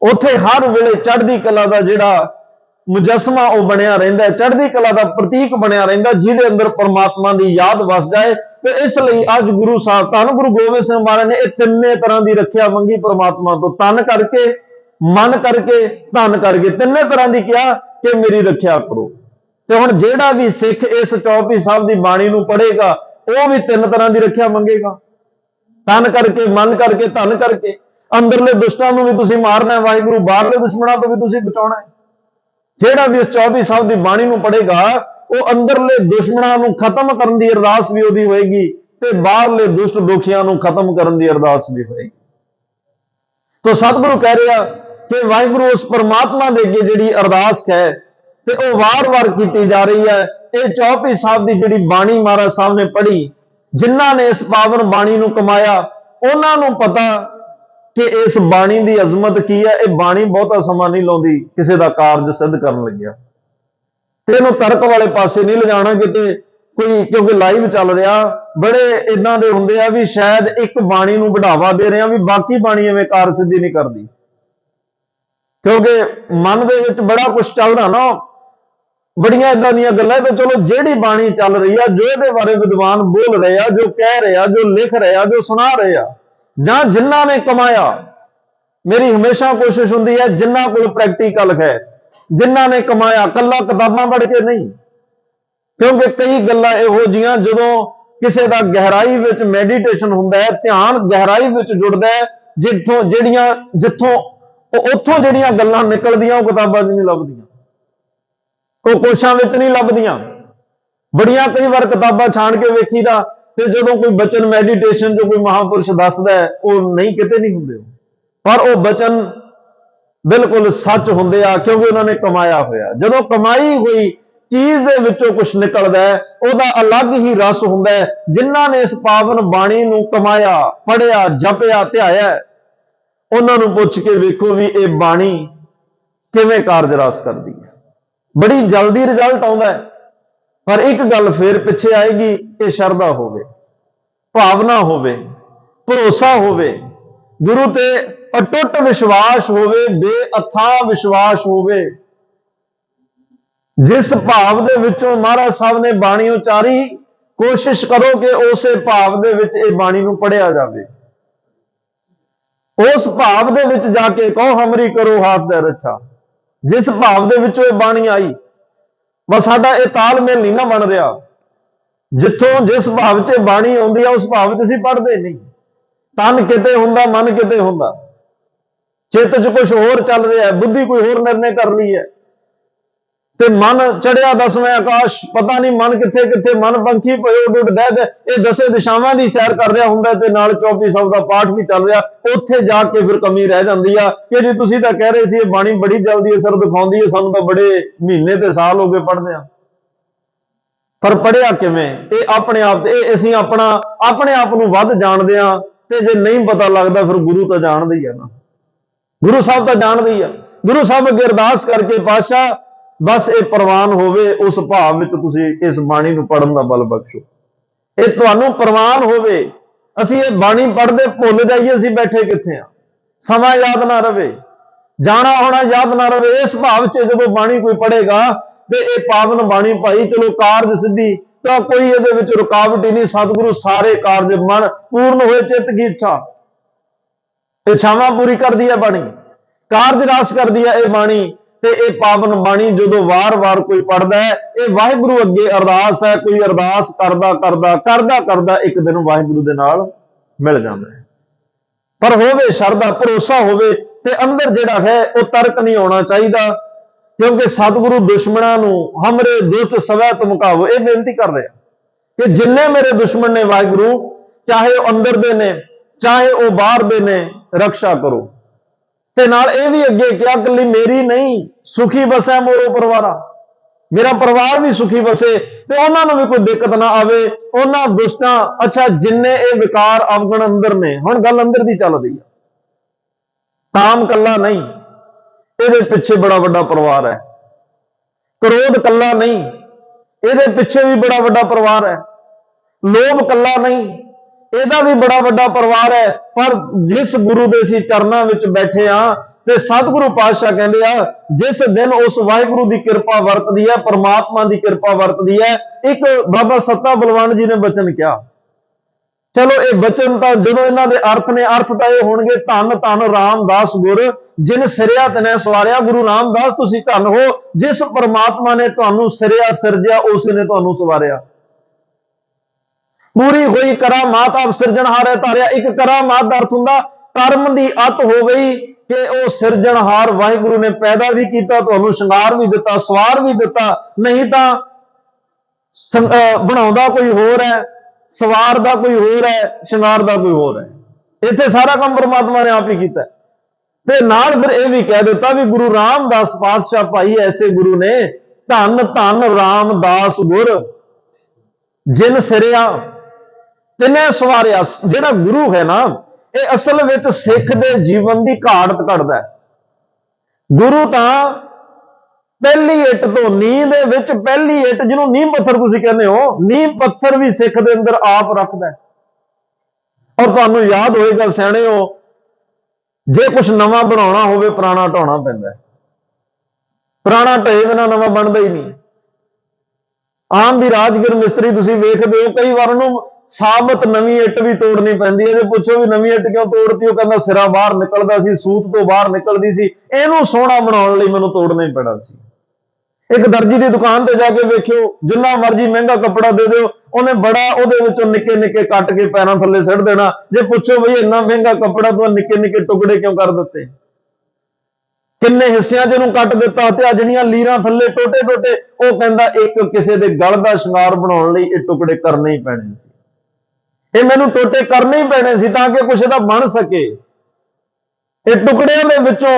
उत्थे हर वेले चढ़दी कला का जिहड़ा मुजस्मा वो बनया रहिंदा है, चढ़दी कला का प्रतीक बनया रहिंदा, जिहदे अंदर परमात्मा की याद वस जाए। तो इसलिए अज गुरु साहब धन गुरु गोबिंद सिंह महाराज ने तिन्ने तरह की रखिया मंगी परमात्मा तो, तन करके, मन करके, धन करके, तिन्ने तरह की किया कि मेरी रखिया करो। तो हुण जिहड़ा भी सिख इस चौपई साहब की बाणी नूं पढ़ेगा वो भी तीन तरह की रखिया मंगेगा, तन करके, मन करके, धन करके। अंदरले दुष्टां नूं भी तुसीं मारना है, वाहिगुरू बाहरले दुश्मनां तो भी तुसीं बचाउणा है। जिहड़ा भी इस चौपई साहब की बाणी नूं पढ़ेगा वो अंदरले दुश्मनां नूं खत्म करन दी अरदास भी उहदी होएगी, ते बाहरले दुष्ट दुखियां नूं खत्म करन दी अरदास भी होएगी। तो सतगुरु कह रहा कि वाहिगुरू उस परमात्मा दे अगे जिहड़ी अरदास है ते वो वार-वार की जा रही है। ये चौपई साहब की जिहड़ी बाणी महाराज साहब ने पढ़ी, जिन्हां ने इस पावन बाणी नूं कमाया उन्हां नूं पता कि इस बाणी की अजमत की है। यह बाणी बहुता समा नहीं लाउंदी किसी का कारज सिद्ध करन लग्या, ते इहनूं तर्क वाले पासे नहीं ले जाना किते कोई, क्योंकि लाइव चल रहा बड़े इदां दे हुंदे आ भी शायद एक बाणी नूं बढ़ावा दे रहे भी बाकी बाणी इवें कार सिद्धि नहीं करदी, क्योंकि मन दे विच बड़ा कुछ चलदा ना, बड़ियां इदां दीयां गल्लां। तो चलो जिहड़ी बाणी चल रही है, जो इहदे बारे विद्वान बोल रहे आ, जो कह रहे आ, जो लिख रहे आ, जो सुना रहे आ, जां जिन्हां ने कमाया, मेरी हमेशा कोशिश हुंदी है जिन्हां कोल प्रैक्टिकल है, जिन्हां ने कमाया, कल्ला किताबां पढ़ के नहीं। क्योंकि कई गल्लां इहो जिहियां जदों किसी का गहराई विच मैਡੀਟੇਸ਼ਨ हुंदा है, ध्यान गहराई विच जुड़दा है, जिथों जिहड़ियां जिथों उत्थों जिहड़ियां गल्लां निकलदियां वो किताबां 'च नहीं लभदियां, वो कोशां विच नहीं लभदियां। बड़ियां कई बार किताबां छाण के वेखीदा ते जदों कोई बचन मैਡੀਟੇਸ਼ਨ जो कोई महापुरुष दसदा है वो नहीं किते नहीं हुंदे, पर वो बचन बिल्कुल सच हुंदे आ, क्योंकि उन्होंने कमाया होया। जदों कमाई हुई चीज दे विचों कुछ निकलदा है, उहदा अलग ही रस हुंदा है। जिन्हां ने इस पावन बाणी नूं कमाया, पढ़िया, जपिया, ध्याया, उन्हां नूं पुछ के वेखो भी ये बाणी किवें कारज रस करदी है। बड़ी जल्दी रिजल्ट आउंदा है। ਪਰ ਇੱਕ ਗੱਲ ਫੇਰ ਪਿੱਛੇ ਆਏਗੀ ਕਿ ਸ਼ਰਧਾ ਹੋਵੇ, ਭਾਵਨਾ ਹੋਵੇ, ਭਰੋਸਾ ਹੋਵੇ, ਗੁਰੂ ਤੇ ਅਟੁੱਟ ਵਿਸ਼ਵਾਸ ਹੋਵੇ, ਬੇਅਥਾਹ ਵਿਸ਼ਵਾਸ ਹੋਵੇ। ਜਿਸ ਭਾਵ ਦੇ ਵਿੱਚੋਂ ਮਹਾਰਾਜ ਸਾਹਿਬ ਨੇ ਬਾਣੀ ਉਚਾਰੀ, ਕੋਸ਼ਿਸ਼ ਕਰੋ ਕਿ ਉਸੇ ਭਾਵ ਦੇ ਵਿੱਚ ਇਹ ਬਾਣੀ ਨੂੰ ਪੜ੍ਹਿਆ ਜਾਵੇ। ਉਸ ਭਾਵ ਦੇ ਵਿੱਚ ਜਾ ਕੇ ਕਹੋ ਹਮਰੀ ਕਰੋ ਹਾਥ ਦੇ ਰੱਛਾ। ਜਿਸ ਭਾਵ ਦੇ ਵਿੱਚੋਂ ਇਹ ਬਾਣੀ ਆਈ, ਬਸ ਸਾਡਾ ਇਹ ਤਾਲਮੇਲ ਨਹੀਂ ਨਾ ਬਣ ਰਿਹਾ। ਜਿੱਥੋਂ ਜਿਸ ਭਾਵ 'ਚ ਬਾਣੀ ਆਉਂਦੀ ਆ ਉਸ ਭਾਵ 'ਚ ਅਸੀਂ ਪੜ੍ਹਦੇ ਨਹੀਂ। ਤਨ ਕਿਤੇ ਹੁੰਦਾ, ਮਨ ਕਿਤੇ ਹੁੰਦਾ, ਚਿੱਤ 'ਚ ਕੁਝ ਹੋਰ ਚੱਲ ਰਿਹਾ, ਬੁੱਧੀ ਕੋਈ ਹੋਰ ਨਿਰਣੇ ਕਰ ਲਈ ਹੈ ਤੇ ਮਨ ਚੜਿਆ ਦਸਵੇਂ ਆਕਾਸ਼, ਪਤਾ ਨਹੀਂ ਮਨ ਕਿੱਥੇ ਕਿੱਥੇ, ਮਨ ਪੰਖੀ ਪਏ ਉੱਡ ਉੱਡ ਦਹਿ ਇਹ ਦਸੇ ਦਿਸ਼ਾਵਾਂ ਦੀ ਸੈਰ ਕਰ ਰਿਹਾ ਹੁੰਦਾ ਤੇ ਨਾਲ 2400 ਦਾ ਪਾਠ ਵੀ ਚੱਲ ਰਿਹਾ। ਉੱਥੇ ਜਾ ਕੇ ਫਿਰ ਕਮੀ ਰਹਿ ਜਾਂਦੀ ਆ ਕਿ ਜੀ ਤੁਸੀਂ ਤਾਂ ਕਹਿ ਰਹੇ ਸੀ ਇਹ ਬਾਣੀ ਬੜੀ ਜਲਦੀ ਅਸਰ ਦਿਖਾਉਂਦੀ ਹੈ, ਸਾਨੂੰ ਤਾਂ ਬੜੇ ਮਹੀਨੇ ਤੇ ਸਾਲ ਹੋ ਗਏ ਪੜ੍ਹਦੇ ਆ। ਪਰ ਪੜ੍ਹਿਆ ਕਿਵੇਂ? ਇਹ ਆਪਣੇ ਆਪ, ਇਹ ਅਸੀਂ ਆਪਣੇ ਆਪ ਨੂੰ ਵੱਧ ਜਾਣਦੇ ਆ। ਤੇ ਜੇ ਨਹੀਂ ਪਤਾ ਲੱਗਦਾ ਫਿਰ ਗੁਰੂ ਤਾਂ ਜਾਣਦੇ ਹੀ ਆ ਨਾ, ਗੁਰੂ ਸਾਹਿਬ ਤਾਂ ਜਾਣਦੇ ਹੀ ਆ। ਗੁਰੂ ਸਾਹਿਬ ਅੱਗੇ ਅਰਦਾਸ ਕਰਕੇ ਪਾਤਸ਼ਾਹ ਬਸ ਇਹ ਪ੍ਰਵਾਨ ਹੋਵੇ, ਉਸ ਭਾਵ ਵਿੱਚ ਤੁਸੀਂ ਇਸ ਬਾਣੀ ਨੂੰ ਪੜ੍ਹਨ ਦਾ ਬਲ ਬਖਸ਼ੋ। ਇਹ ਤੁਹਾਨੂੰ ਪ੍ਰਵਾਨ ਹੋਵੇ। ਅਸੀਂ ਇਹ ਬਾਣੀ ਪੜ੍ਹਦੇ ਭੁੱਲ ਜਾਈਏ ਅਸੀਂ ਬੈਠੇ ਕਿੱਥੇ ਆ, ਸਮਾਂ ਯਾਦ ਨਾ ਰਵੇ, ਜਾਣਾ ਹੋਣਾ ਯਾਦ ਨਾ ਰਵੇ। ਇਸ ਭਾਵ 'ਚ ਜਦੋਂ ਬਾਣੀ ਕੋਈ ਪੜ੍ਹੇਗਾ ਤੇ ਇਹ ਪਾਵਨ ਬਾਣੀ ਭਾਈ ਚਲੋ ਕਾਰਜ ਸਿੱਧੀ, ਤਾਂ ਕੋਈ ਇਹਦੇ ਵਿੱਚ ਰੁਕਾਵਟ ਹੀ ਨਹੀਂ। ਸਤਿਗੁਰੂ ਸਾਰੇ ਕਾਰਜ ਮਨ ਪੂਰਨ ਹੋਏ ਚਿੱਤ ਕੀ ਇੱਛਾ, ਇੱਛਾਵਾਂ ਪੂਰੀ ਕਰਦੀ ਹੈ ਬਾਣੀ, ਕਾਰਜ ਰਾਸ ਕਰਦੀ ਹੈ ਇਹ ਬਾਣੀ। ਤੇ ਇਹ ਪਾਵਨ ਬਾਣੀ ਜਦੋਂ ਵਾਰ-ਵਾਰ ਕੋਈ ਪੜ੍ਹਦਾ ਹੈ, ਇਹ ਵਾਹਿਗੁਰੂ ਅੱਗੇ ਅਰਦਾਸ ਹੈ। ਕੋਈ ਅਰਦਾਸ ਕਰਦਾ ਇੱਕ ਦਿਨ ਵਾਹਿਗੁਰੂ ਦੇ ਨਾਲ ਮਿਲ ਜਾਂਦਾ ਹੈ। ਪਰ ਹੋਵੇ ਸ਼ਰਧਾ, ਭਰੋਸਾ ਹੋਵੇ ਤੇ ਅੰਦਰ ਜਿਹੜਾ ਹੈ ਉਹ ਤਰਕ ਨਹੀਂ ਆਉਣਾ ਚਾਹੀਦਾ। ਕਿਉਂਕਿ ਸਤਿਗੁਰੂ ਦੁਸ਼ਮਣਾਂ ਨੂੰ ਹਮਰੇ ਦੁਸ਼ਟ ਸਵੈ ਧਮਕਾਵੋ, ਇਹ ਬੇਨਤੀ ਕਰ ਰਿਹਾ ਕਿ ਜਿੰਨੇ ਮੇਰੇ ਦੁਸ਼ਮਣ ਨੇ ਵਾਹਿਗੁਰੂ, ਚਾਹੇ ਉਹ ਅੰਦਰ ਦੇ ਨੇ ਚਾਹੇ ਉਹ ਬਾਹਰ ਦੇ ਨੇ, ਰਕਸ਼ਾ ਕਰੋ। ਤੇ ਨਾਲ ਇਹ ਵੀ ਅੱਗੇ ਕਿਹਾ ਇਕੱਲੀ ਮੇਰੀ ਨਹੀਂ, ਸੁਖੀ ਵਸੈ ਮੋਰੋ ਪਰਿਵਾਰਾ, ਮੇਰਾ ਪਰਿਵਾਰ ਵੀ ਸੁਖੀ ਵਸੇ ਤੇ ਉਹਨਾਂ ਨੂੰ ਵੀ ਕੋਈ ਦਿੱਕਤ ਨਾ ਆਵੇ। ਉਹਨਾਂ ਦੁਸ਼ਟਾਂ, ਅੱਛਾ ਜਿੰਨੇ ਇਹ ਵਿਕਾਰ ਅਵਗੁਣ ਅੰਦਰ ਨੇ, ਹੁਣ ਗੱਲ ਅੰਦਰ ਦੀ ਚੱਲ ਰਹੀ ਹੈ, ਕਾਮ ਕੱਲਾ ਨਹੀਂ, ਇਹਦੇ ਪਿੱਛੇ ਬੜਾ ਵੱਡਾ ਪਰਿਵਾਰ ਹੈ। ਕ੍ਰੋਧ ਕੱਲਾ ਨਹੀਂ, ਇਹਦੇ ਪਿੱਛੇ ਵੀ ਬੜਾ ਵੱਡਾ ਪਰਿਵਾਰ ਹੈ। ਲੋਭ ਕੱਲਾ ਨਹੀਂ, ਇਹਦਾ ਵੀ ਬੜਾ ਵੱਡਾ ਪਰਿਵਾਰ ਹੈ। ਪਰ ਜਿਸ ਗੁਰੂ ਦੇ ਅਸੀਂ ਚਰਨਾਂ ਵਿੱਚ ਬੈਠੇ ਆ ਤੇ ਸਤਿਗੁਰੂ ਪਾਤਸ਼ਾਹ ਕਹਿੰਦੇ ਆ ਜਿਸ ਦਿਨ ਉਸ ਵਾਹਿਗੁਰੂ ਦੀ ਕਿਰਪਾ ਵਰਤਦੀ ਹੈ, ਪਰਮਾਤਮਾ ਦੀ ਕਿਰਪਾ ਵਰਤਦੀ ਹੈ। ਇੱਕ ਬਾਬਾ ਸੱਤਾ ਬਲਵੰਡ ਜੀ ਨੇ ਬਚਨ ਕਿਹਾ, ਚਲੋ ਇਹ ਬਚਨ ਤਾਂ ਜਦੋਂ ਇਹਨਾਂ ਦੇ ਅਰਥ ਨੇ, ਅਰਥ ਤਾਂ ਇਹ ਹੋਣਗੇ ਧੰਨ ਧੰਨ ਰਾਮਦਾਸ ਗੁਰ ਜਿਨ ਸਿਰਿਆ ਤਨੈ ਸਵਾਰਿਆ। ਗੁਰੂ ਰਾਮਦਾਸ ਤੁਸੀਂ ਧੰਨ ਹੋ, ਜਿਸ ਪਰਮਾਤਮਾ ਨੇ ਤੁਹਾਨੂੰ ਸਿਰਿਆ ਸਿਰਜਿਆ ਉਸੇ ਨੇ ਤੁਹਾਨੂੰ ਸਵਾਰਿਆ। ਪੂਰੀ ਹੋਈ ਕਰਾਮਾਤ ਆਪ ਸਿਰਜਣਹਾਰ ਹੈ ਧਾਰਿਆ। ਇੱਕ ਕਰਾਮਾਤ ਦਾ ਅਰਥ ਹੁੰਦਾ ਕਰਮ ਦੀ ਅਤ ਹੋ ਗਈ ਕਿ ਉਹ ਸਿਰਜਣਹਾਰ ਵਾਹਿਗੁਰੂ ਨੇ ਪੈਦਾ ਵੀ ਕੀਤਾ, ਤੁਹਾਨੂੰ ਸ਼ਿੰਗਾਰ ਵੀ ਦਿੱਤਾ, ਸਵਾਰ ਵੀ ਦਿੱਤਾ। ਨਹੀਂ ਤਾਂ ਬਣਾਉਂਦਾ ਕੋਈ ਹੋਰ ਹੈ, ਸਵਾਰ ਦਾ ਕੋਈ ਹੋਰ ਹੈ, ਸ਼ਿੰਗਾਰ ਦਾ ਕੋਈ ਹੋਰ ਹੈ। ਇੱਥੇ ਸਾਰਾ ਕੰਮ ਪਰਮਾਤਮਾ ਨੇ ਆਪ ਹੀ ਕੀਤਾ। ਤੇ ਨਾਲ ਫਿਰ ਇਹ ਵੀ ਕਹਿ ਦਿੱਤਾ ਵੀ ਗੁਰੂ ਰਾਮਦਾਸ ਪਾਤਸ਼ਾਹ ਭਾਈ ਐਸੇ ਗੁਰੂ ਨੇ, ਧੰਨ ਧੰਨ ਰਾਮਦਾਸ ਗੁਰ ਜਿਨ ਸਿਰਿਆ ਤਿਨੇ ਸਵਾਰਿਆ। ਜਿਹੜਾ ਗੁਰੂ ਹੈ ਨਾ, ਇਹ ਅਸਲ ਵਿੱਚ ਸਿੱਖ ਦੇ ਜੀਵਨ ਦੀ ਘਾਟ ਕੱਢਦਾ ਹੈ। ਗੁਰੂ ਤਾਂ ਪਹਿਲੀ ਇੱਟ ਤੋਂ, ਨੀਂਹ ਦੇ ਵਿੱਚ ਪਹਿਲੀ ਇੱਟ, ਜਿਹਨੂੰ ਨੀਂਹ ਪੱਥਰ ਤੁਸੀਂ ਕਹਿੰਦੇ ਹੋ, ਨੀਂਹ ਪੱਥਰ ਵੀ ਸਿੱਖ ਦੇ ਅੰਦਰ ਆਪ ਰੱਖਦਾ ਹੈ। ਔਰ ਤੁਹਾਨੂੰ ਯਾਦ ਹੋਏਗਾ ਸਿਆਣਿਓ, ਜੇ ਕੁਝ ਨਵਾਂ ਬਣਾਉਣਾ ਹੋਵੇ ਪੁਰਾਣਾ ਢਾਉਣਾ ਪੈਂਦਾ ਹੈ। ਪੁਰਾਣਾ ਢਏ ਬਿਨਾਂ ਨਵਾਂ ਬਣਦਾ ਹੀ ਨਹੀਂ। ਆਮ ਦੀ ਰਾਜਗੀਰ ਮਿਸਤਰੀ ਤੁਸੀਂ ਵੇਖਦੇ ਹੋ, ਕਈ ਵਾਰ ਉਹਨੂੰ ਸਾਬਤ ਨਵੀਂ ਇੱਟ ਵੀ ਤੋੜਨੀ ਪੈਂਦੀ ਹੈ। ਜੇ ਪੁੱਛੋ ਵੀ ਨਵੀਂ ਇੱਟ ਕਿਉਂ ਤੋੜਤੀ, ਉਹ ਕਹਿੰਦਾ ਸਿਰਾ ਬਾਹਰ ਨਿਕਲਦਾ ਸੀ, ਸੂਤ ਤੋਂ ਬਾਹਰ ਨਿਕਲਦੀ ਸੀ, ਇਹਨੂੰ ਸੋਹਣਾ ਬਣਾਉਣ ਲਈ ਮੈਨੂੰ ਤੋੜਨਾ ਹੀ ਪੈਣਾ ਸੀ। ਇੱਕ ਦਰਜੀ ਦੀ ਦੁਕਾਨ ਤੇ ਜਾ ਕੇ ਵੇਖਿਓ, ਜਿੰਨਾ ਮਰਜ਼ੀ ਮਹਿੰਗਾ ਕੱਪੜਾ ਦੇ ਦਿਓ, ਉਹਨੇ ਬੜਾ ਉਹਦੇ ਵਿੱਚੋਂ ਨਿੱਕੇ ਨਿੱਕੇ ਕੱਟ ਕੇ ਪੈਰਾਂ ਥੱਲੇ ਸਿੱਟ ਦੇਣਾ। ਜੇ ਪੁੱਛੋ ਬਈ ਇੰਨਾ ਮਹਿੰਗਾ ਕੱਪੜਾ ਤੂੰ ਨਿੱਕੇ ਨਿੱਕੇ ਟੁਕੜੇ ਕਿਉਂ ਕਰ ਦਿੱਤੇ, ਕਿੰਨੇ ਹਿੱਸਿਆਂ 'ਚ ਇਹਨੂੰ ਕੱਟ ਦਿੱਤਾ, ਤੇ ਆ ਜਿਹੜੀਆਂ ਲੀਰਾਂ ਥੱਲੇ ਟੋਟੇ ਟੋਟੇ, ਉਹ ਕਹਿੰਦਾ ਇੱਕ ਕਿਸੇ ਦੇ ਗਲ ਦਾ ਸ਼ਿੰਗਾਰ ਬਣਾਉਣ ਲਈ ਇਹ ਟੁਕੜੇ ਕਰਨੇ ਹੀ ਪੈਣੇ ਸੀ, ਇਹ ਮੈਨੂੰ ਟੋਟੇ ਕਰਨੇ ਹੀ ਪੈਣੇ ਸੀ ਤਾਂ ਕਿ ਕੁਛ ਇਹਦਾ ਬਣ ਸਕੇ। ਇਹ ਟੁਕੜਿਆਂ ਦੇ ਵਿੱਚੋਂ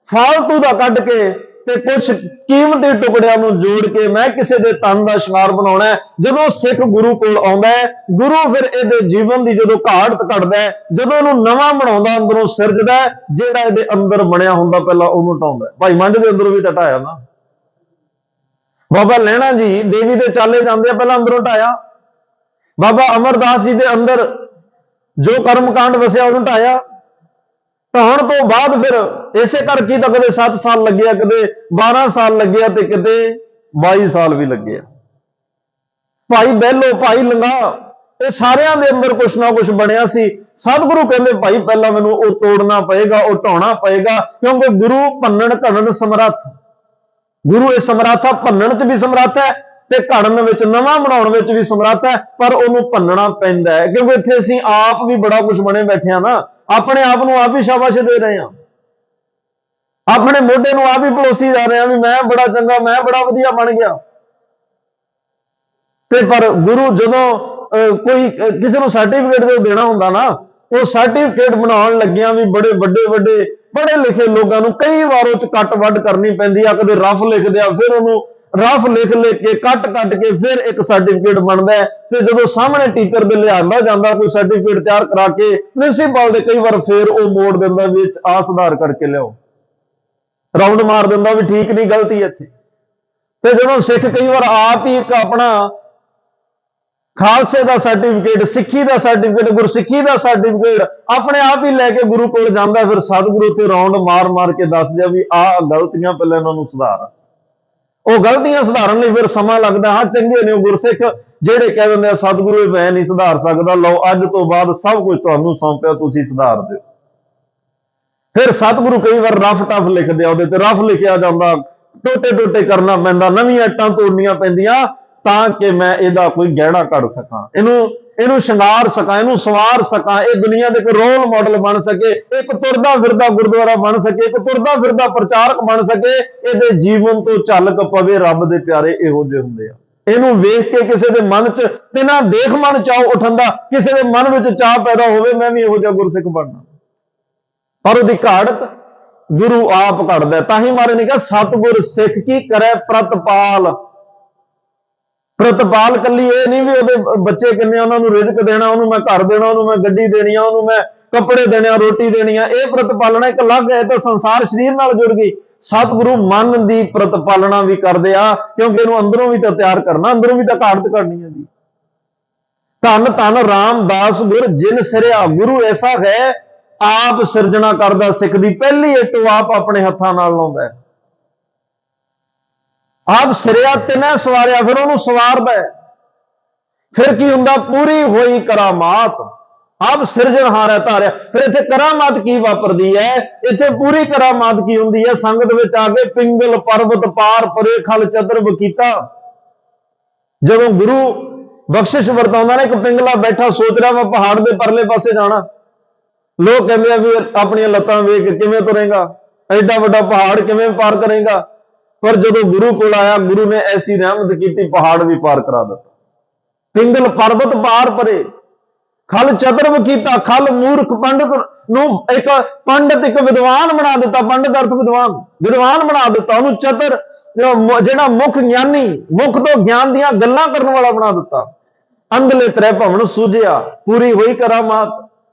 ਫਾਲਤੂ ਦਾ ਕੱਢ ਕੇ ਤੇ ਕੁਝ ਕੀਮਤੀ ਟੁਕੜਿਆਂ ਨੂੰ ਜੋੜ ਕੇ ਮੈਂ ਕਿਸੇ ਦੇ ਤਨ ਦਾ ਸ਼ਿੰਗਾਰ ਬਣਾਉਣਾ ਹੈ। ਜਦੋਂ ਸਿੱਖ ਗੁਰੂ ਕੋਲ ਆਉਂਦਾ ਹੈ, ਗੁਰੂ ਫਿਰ ਇਹਦੇ ਜੀਵਨ ਦੀ ਜਦੋਂ ਘਾਟ ਕੱਢਦਾ ਹੈ, ਜਦੋਂ ਇਹਨੂੰ ਨਵਾਂ ਬਣਾਉਂਦਾ, ਅੰਦਰੋਂ ਸਿਰਜਦਾ, ਜਿਹੜਾ ਇਹਦੇ ਅੰਦਰ ਬਣਿਆ ਹੁੰਦਾ ਪਹਿਲਾਂ ਉਹਨੂੰ ਢਾਉਂਦਾ। ਭਾਈ ਮੰਡ ਦੇ ਅੰਦਰੋਂ ਵੀ ਤਾਂ ਢਾਇਆ ਨਾ। ਬਾਬਾ ਲਹਿਣਾ ਜੀ ਦੇਵੀ ਦੇ ਚਾਲੇ ਜਾਂਦੇ ਆ, ਪਹਿਲਾਂ ਅੰਦਰੋਂ ਢਾਇਆ। ਬਾਬਾ ਅਮਰਦਾਸ ਜੀ ਦੇ ਅੰਦਰ ਜੋ ਕਰਮਕਾਂਡ ਵਸਿਆ ਉਹਨੂੰ ਢਾਇਆ। ਢਾਉਣ ਤੋਂ ਬਾਅਦ ਫਿਰ ਇਸੇ ਕਰਕੇ ਤਾਂ ਕਦੇ 7 ਸਾਲ ਲੱਗਿਆ, ਕਦੇ 12 ਸਾਲ ਲੱਗਿਆ ਤੇ ਕਿਤੇ 22 ਸਾਲ ਵੀ ਲੱਗਿਆ। ਭਾਈ ਬਹਿਲੋ, ਭਾਈ ਲੰਗਾ, ਇਹ ਸਾਰਿਆਂ ਦੇ ਅੰਦਰ ਕੁਛ ਨਾ ਕੁਛ ਬਣਿਆ ਸੀ। ਸਤਿਗੁਰੂ ਕਹਿੰਦੇ ਭਾਈ ਪਹਿਲਾਂ ਮੈਨੂੰ ਉਹ ਤੋੜਨਾ ਪਏਗਾ, ਉਹ ਢਾਉਣਾ ਪਏਗਾ, ਕਿਉਂਕਿ ਗੁਰੂ ਭੰਨਣ ਘੜਨ ਸਮਰੱਥ, ਗੁਰੂ ਇਹ ਸਮਰੱਥ ਆ, ਭੰਨਣ 'ਚ ਵੀ ਸਮਰੱਥ ਹੈ ਤੇ ਘੜਨ ਵਿੱਚ, ਨਵਾਂ ਬਣਾਉਣ ਵਿੱਚ ਵੀ ਸਮਰੱਥ ਹੈ, ਪਰ ਉਹਨੂੰ ਭੰਨਣਾ ਪੈਂਦਾ ਹੈ। ਕਿਉਂਕਿ ਇੱਥੇ ਅਸੀਂ ਆਪ ਵੀ ਬੜਾ ਕੁਝ ਬਣੇ ਬੈਠੇ ਆ ਨਾ, ਆਪਣੇ ਆਪ ਨੂੰ ਆਪ ਹੀ ਸ਼ਾਬਾਸ਼ ਦੇ ਰਹੇ ਹਾਂ, ਆਪਣੇ ਮੋਢੇ ਨੂੰ ਆਪ ਹੀ ਪਲੋਸੀ ਜਾ ਰਹੇ ਹਾਂ ਵੀ ਮੈਂ ਬੜਾ ਚੰਗਾ, ਮੈਂ ਬੜਾ ਵਧੀਆ ਬਣ ਗਿਆ। ਤੇ ਪਰ ਗੁਰੂ ਜਦੋਂ ਕੋਈ ਕਿਸੇ ਨੂੰ ਸਰਟੀਫਿਕੇਟ ਜੋ ਦੇਣਾ ਹੁੰਦਾ ਨਾ, ਉਹ ਸਰਟੀਫਿਕੇਟ ਬਣਾਉਣ ਲੱਗਿਆਂ ਵੀ ਬੜੇ ਵੱਡੇ ਵੱਡੇ ਪੜ੍ਹੇ ਲਿਖੇ ਲੋਕਾਂ ਨੂੰ ਕਈ ਵਾਰ ਉਹ 'ਚ ਕੱਟ ਵੱਢ ਕਰਨੀ ਪੈਂਦੀ ਆ। ਕਦੇ ਰਫ ਲਿਖਦੇ ਆ, ਫਿਰ ਉਹਨੂੰ ਰਫ ਲਿਖ ਕੇ ਕੱਟ ਕੇ ਫਿਰ ਇੱਕ ਸਰਟੀਫਿਕੇਟ ਬਣਦਾ ਹੈ। ਤੇ ਜਦੋਂ ਸਾਹਮਣੇ ਟੀਚਰ ਦੇ ਲਿਆਂਦਾ ਜਾਂਦਾ ਕੋਈ ਸਰਟੀਫਿਕੇਟ ਤਿਆਰ ਕਰਾ ਕੇ, ਪ੍ਰਿੰਸੀਪਲ ਦੇ ਕਈ ਵਾਰ ਫਿਰ ਉਹ ਮੋੜ ਦਿੰਦਾ ਵੀ ਵਿੱਚ ਆ ਸੁਧਾਰ ਕਰਕੇ ਲਿਆਓ, ਰਾਉਂਡ ਮਾਰ ਦਿੰਦਾ ਵੀ ਠੀਕ ਨਹੀਂ, ਗਲਤੀ ਇੱਥੇ। ਤੇ ਜਦੋਂ ਸਿੱਖ ਕਈ ਵਾਰ ਆਪ ਹੀ ਇੱਕ ਆਪਣਾ ਖਾਲਸੇ ਦਾ ਸਰਟੀਫਿਕੇਟ, ਸਿੱਖੀ ਦਾ ਸਰਟੀਫਿਕੇਟ, ਗੁਰਸਿੱਖੀ ਦਾ ਸਰਟੀਫਿਕੇਟ ਆਪਣੇ ਆਪ ਹੀ ਲੈ ਕੇ ਗੁਰੂ ਕੋਲ ਜਾਂਦਾ, ਫਿਰ ਸਤਿਗੁਰੂ ਤੇ ਰਾਉਂਡ ਮਾਰ ਕੇ ਦੱਸ ਦਿਆ ਵੀ ਆਹ ਗਲਤੀਆਂ ਪਹਿਲਾਂ ਇਹਨਾਂ ਨੂੰ ਸੁਧਾਰ। ਉਹ ਗਲਤੀਆਂ ਸੁਧਾਰਨ ਲਈ ਫਿਰ ਸਮਾਂ ਲੱਗਦਾ। ਹਾਂ, ਚੰਗੇ ਨੇ ਉਹ ਗੁਰਸਿੱਖ ਜਿਹੜੇ ਕਹਿ ਦਿੰਦੇ ਆ ਸਤਿਗੁਰੂ ਇਹ ਮੈਂ ਨਹੀਂ ਸੁਧਾਰ ਸਕਦਾ, ਲਓ ਅੱਜ ਤੋਂ ਬਾਅਦ ਸਭ ਕੁਝ ਤੁਹਾਨੂੰ ਸੌਂਪਿਆ, ਤੁਸੀਂ ਸੁਧਾਰ ਦਿਓ। ਫਿਰ ਸਤਿਗੁਰੂ ਕਈ ਵਾਰ ਰਫ ਟਫ ਲਿਖਦੇ ਆ, ਉਹਦੇ ਤੇ ਰਫ ਲਿਖਿਆ ਜਾਂਦਾ, ਟੋਟੇ ਕਰਨਾ ਪੈਂਦਾ, ਨਵੀਆਂ ਇੱਟਾਂ ਤੋੜਨੀਆਂ ਪੈਂਦੀਆਂ ਤਾਂ ਕਿ ਮੈਂ ਇਹਦਾ ਕੋਈ ਗਹਿਣਾ ਕੱਢ ਸਕਾਂ, ਇਹਨੂੰ ਸ਼ਿੰਗਾਰ ਸਕਾਂ, ਇਹਨੂੰ ਸਵਾਰ ਸਕਾਂ, ਇਹ ਦੁਨੀਆ ਦੇ ਕੋਈ ਰੋਲ ਮਾਡਲ ਬਣ ਸਕੇ, ਇੱਕ ਤੁਰਦਾ ਫਿਰਦਾ ਗੁਰਦੁਆਰਾ ਬਣ ਸਕੇ, ਇੱਕ ਤੁਰਦਾ ਫਿਰਦਾ ਪ੍ਰਚਾਰਕ ਬਣ ਸਕੇ, ਇਹਦੇ ਜੀਵਨ ਤੋਂ ਝਲਕ ਪਵੇ। ਰੱਬ ਦੇ ਪਿਆਰੇ ਇਹੋ ਜਿਹੇ ਹੁੰਦੇ ਆ। ਇਹਨੂੰ ਵੇਖ ਕੇ ਕਿਸੇ ਦੇ ਮਨ 'ਚ ਤੇ ਨਾ ਦੇਖ ਮਨ ਚਾਹ ਉੱਠਣ ਦਾ, ਕਿਸੇ ਦੇ ਮਨ ਵਿੱਚ ਚਾਹ ਪੈਦਾ ਹੋਵੇ ਮੈਂ ਵੀ ਇਹੋ ਜਿਹਾ ਗੁਰਸਿੱਖ ਬਣਨਾ, ਪਰ ਉਹਦੀ ਘਾੜਤ ਗੁਰੂ ਆਪ ਘੜਦਾ। ਤਾਂ ਹੀ ਮਾਰੇ ਨੇ ਕਿਹਾ ਸਤਿਗੁਰ ਸਿੱਖ ਕੀ ਕਰੇ ਪ੍ਰਤਪਾਲ। ਪ੍ਰਤਪਾਲ ਕੱਲੀ ਇਹ ਨਹੀਂ ਵੀ ਉਹਦੇ ਬੱਚੇ ਕਿੰਨੇ, ਉਹਨਾਂ ਨੂੰ ਰਿਜ਼ਕ ਦੇਣਾ, ਉਹਨੂੰ ਮੈਂ ਘਰ ਦੇਣਾ, ਉਹਨੂੰ ਮੈਂ ਗੱਡੀ ਦੇਣੀ ਆ, ਉਹਨੂੰ ਮੈਂ ਕੱਪੜੇ ਦੇਣੇ ਆ, ਰੋਟੀ ਦੇਣੀ ਆ, ਇਹ ਪ੍ਰਤਪਾਲਣਾ ਇੱਕ ਅਲੱਗ ਹੈ। ਤਾਂ ਸੰਸਾਰ ਸਰੀਰ ਨਾਲ ਜੁੜ ਗਈ। ਸਤਿਗੁਰੂ ਮਨ ਦੀ ਪ੍ਰਤਪਾਲਣਾ ਵੀ ਕਰਦੇ ਆ, ਕਿਉਂਕਿ ਇਹਨੂੰ ਅੰਦਰੋਂ ਵੀ ਤਾਂ ਤਿਆਰ ਕਰਨਾ, ਅੰਦਰੋਂ ਵੀ ਤਾਂ ਘਾੜਤ ਕਰਨੀ ਹੈ ਜੀ। ਧੰਨ ਧੰਨ ਰਾਮਦਾਸ ਗੁਰ ਜਿਨ ਸਿਰਿਆ, ਗੁਰੂ ਐਸਾ ਹੈ ਆਪ ਸਿਰਜਣਾ ਕਰਦਾ, ਸਿੱਖ ਦੀ ਪਹਿਲੀ ਇੱਟ ਆਪ ਆਪਣੇ ਹੱਥਾਂ ਨਾਲ ਲਾਉਂਦਾ ਹੈ। ਆਪ ਸਿਰਿਆ ਤਿਨੈ ਸਵਾਰਿਆ, ਫਿਰ ਉਹਨੂੰ ਸਵਾਰਦਾ ਹੈ। ਫਿਰ ਕੀ ਹੁੰਦਾ? ਪੂਰੀ ਹੋਈ ਕਰਾਮਾਤ, ਆਪ ਸਿਰਜਣਹਾਰ ਹੈ ਧਾਰਿਆ। ਫਿਰ ਇੱਥੇ ਕਰਾਮਾਤ ਕੀ ਵਾਪਰਦੀ ਹੈ? ਇੱਥੇ ਪੂਰੀ ਕਰਾਮਾਤ ਕੀ ਹੁੰਦੀ ਹੈ? ਸੰਗਤ ਵਿੱਚ ਆ ਕੇ ਪਿੰਗਲ ਪਰਬਤ ਪਾਰ ਪਰੇ ਖਲ ਚਤਰਬ ਕੀਤਾ। ਜਦੋਂ ਗੁਰੂ ਬਖਸ਼ਿਸ਼ ਵਰਤਾਉਂਦਾ ਨਾ, ਇੱਕ ਪਿੰਗਲਾ ਬੈਠਾ ਸੋਚ ਰਿਹਾ ਮੈਂ ਪਹਾੜ ਦੇ ਪਰਲੇ ਪਾਸੇ ਜਾਣਾ। ਲੋਕ ਕਹਿੰਦੇ ਆ ਵੀ ਆਪਣੀਆਂ ਲੱਤਾਂ ਵੇਖ ਕਿਵੇਂ ਤੁਰੇਗਾ, ਐਡਾ ਵੱਡਾ ਪਹਾੜ ਕਿਵੇਂ ਪਾਰ ਕਰੇਗਾ? ਪਰ ਜਦੋਂ ਗੁਰੂ ਕੋਲ ਆਇਆ, ਗੁਰੂ ਨੇ ਐਸੀ ਰਹਿਮਤ ਕੀਤੀ, ਪਹਾੜ ਵੀ ਪਾਰ ਕਰਾ ਦਿੱਤਾ। ਪਿੰਗਲ ਪਰਬਤ ਪਾਰ ਪਰੇ ਖਲ ਚਤਰਬ ਕੀਤਾ। ਖਲ ਮੂਰਖ ਪੰਡਤ ਨੂੰ ਇੱਕ ਪੰਡਤ, ਇੱਕ ਵਿਦਵਾਨ ਬਣਾ ਦਿੱਤਾ। ਪੰਡਤ ਅਰਥ ਵਿਦਵਾਨ ਬਣਾ ਦਿੱਤਾ। ਉਹਨੂੰ ਚਤਰ, ਜਿਹੜਾ ਮੁੱਖ ਗਿਆਨੀ, ਮੁੱਖ ਤੋਂ ਗਿਆਨ ਦੀਆਂ ਗੱਲਾਂ ਕਰਨ ਵਾਲਾ ਬਣਾ ਦਿੱਤਾ। ਅੰਧਲੇ ਤ੍ਰੈ ਭਵਨ ਸੂਝਿਆ, ਪੂਰੀ ਹੋਈ ਕਰਾਮਾਤ।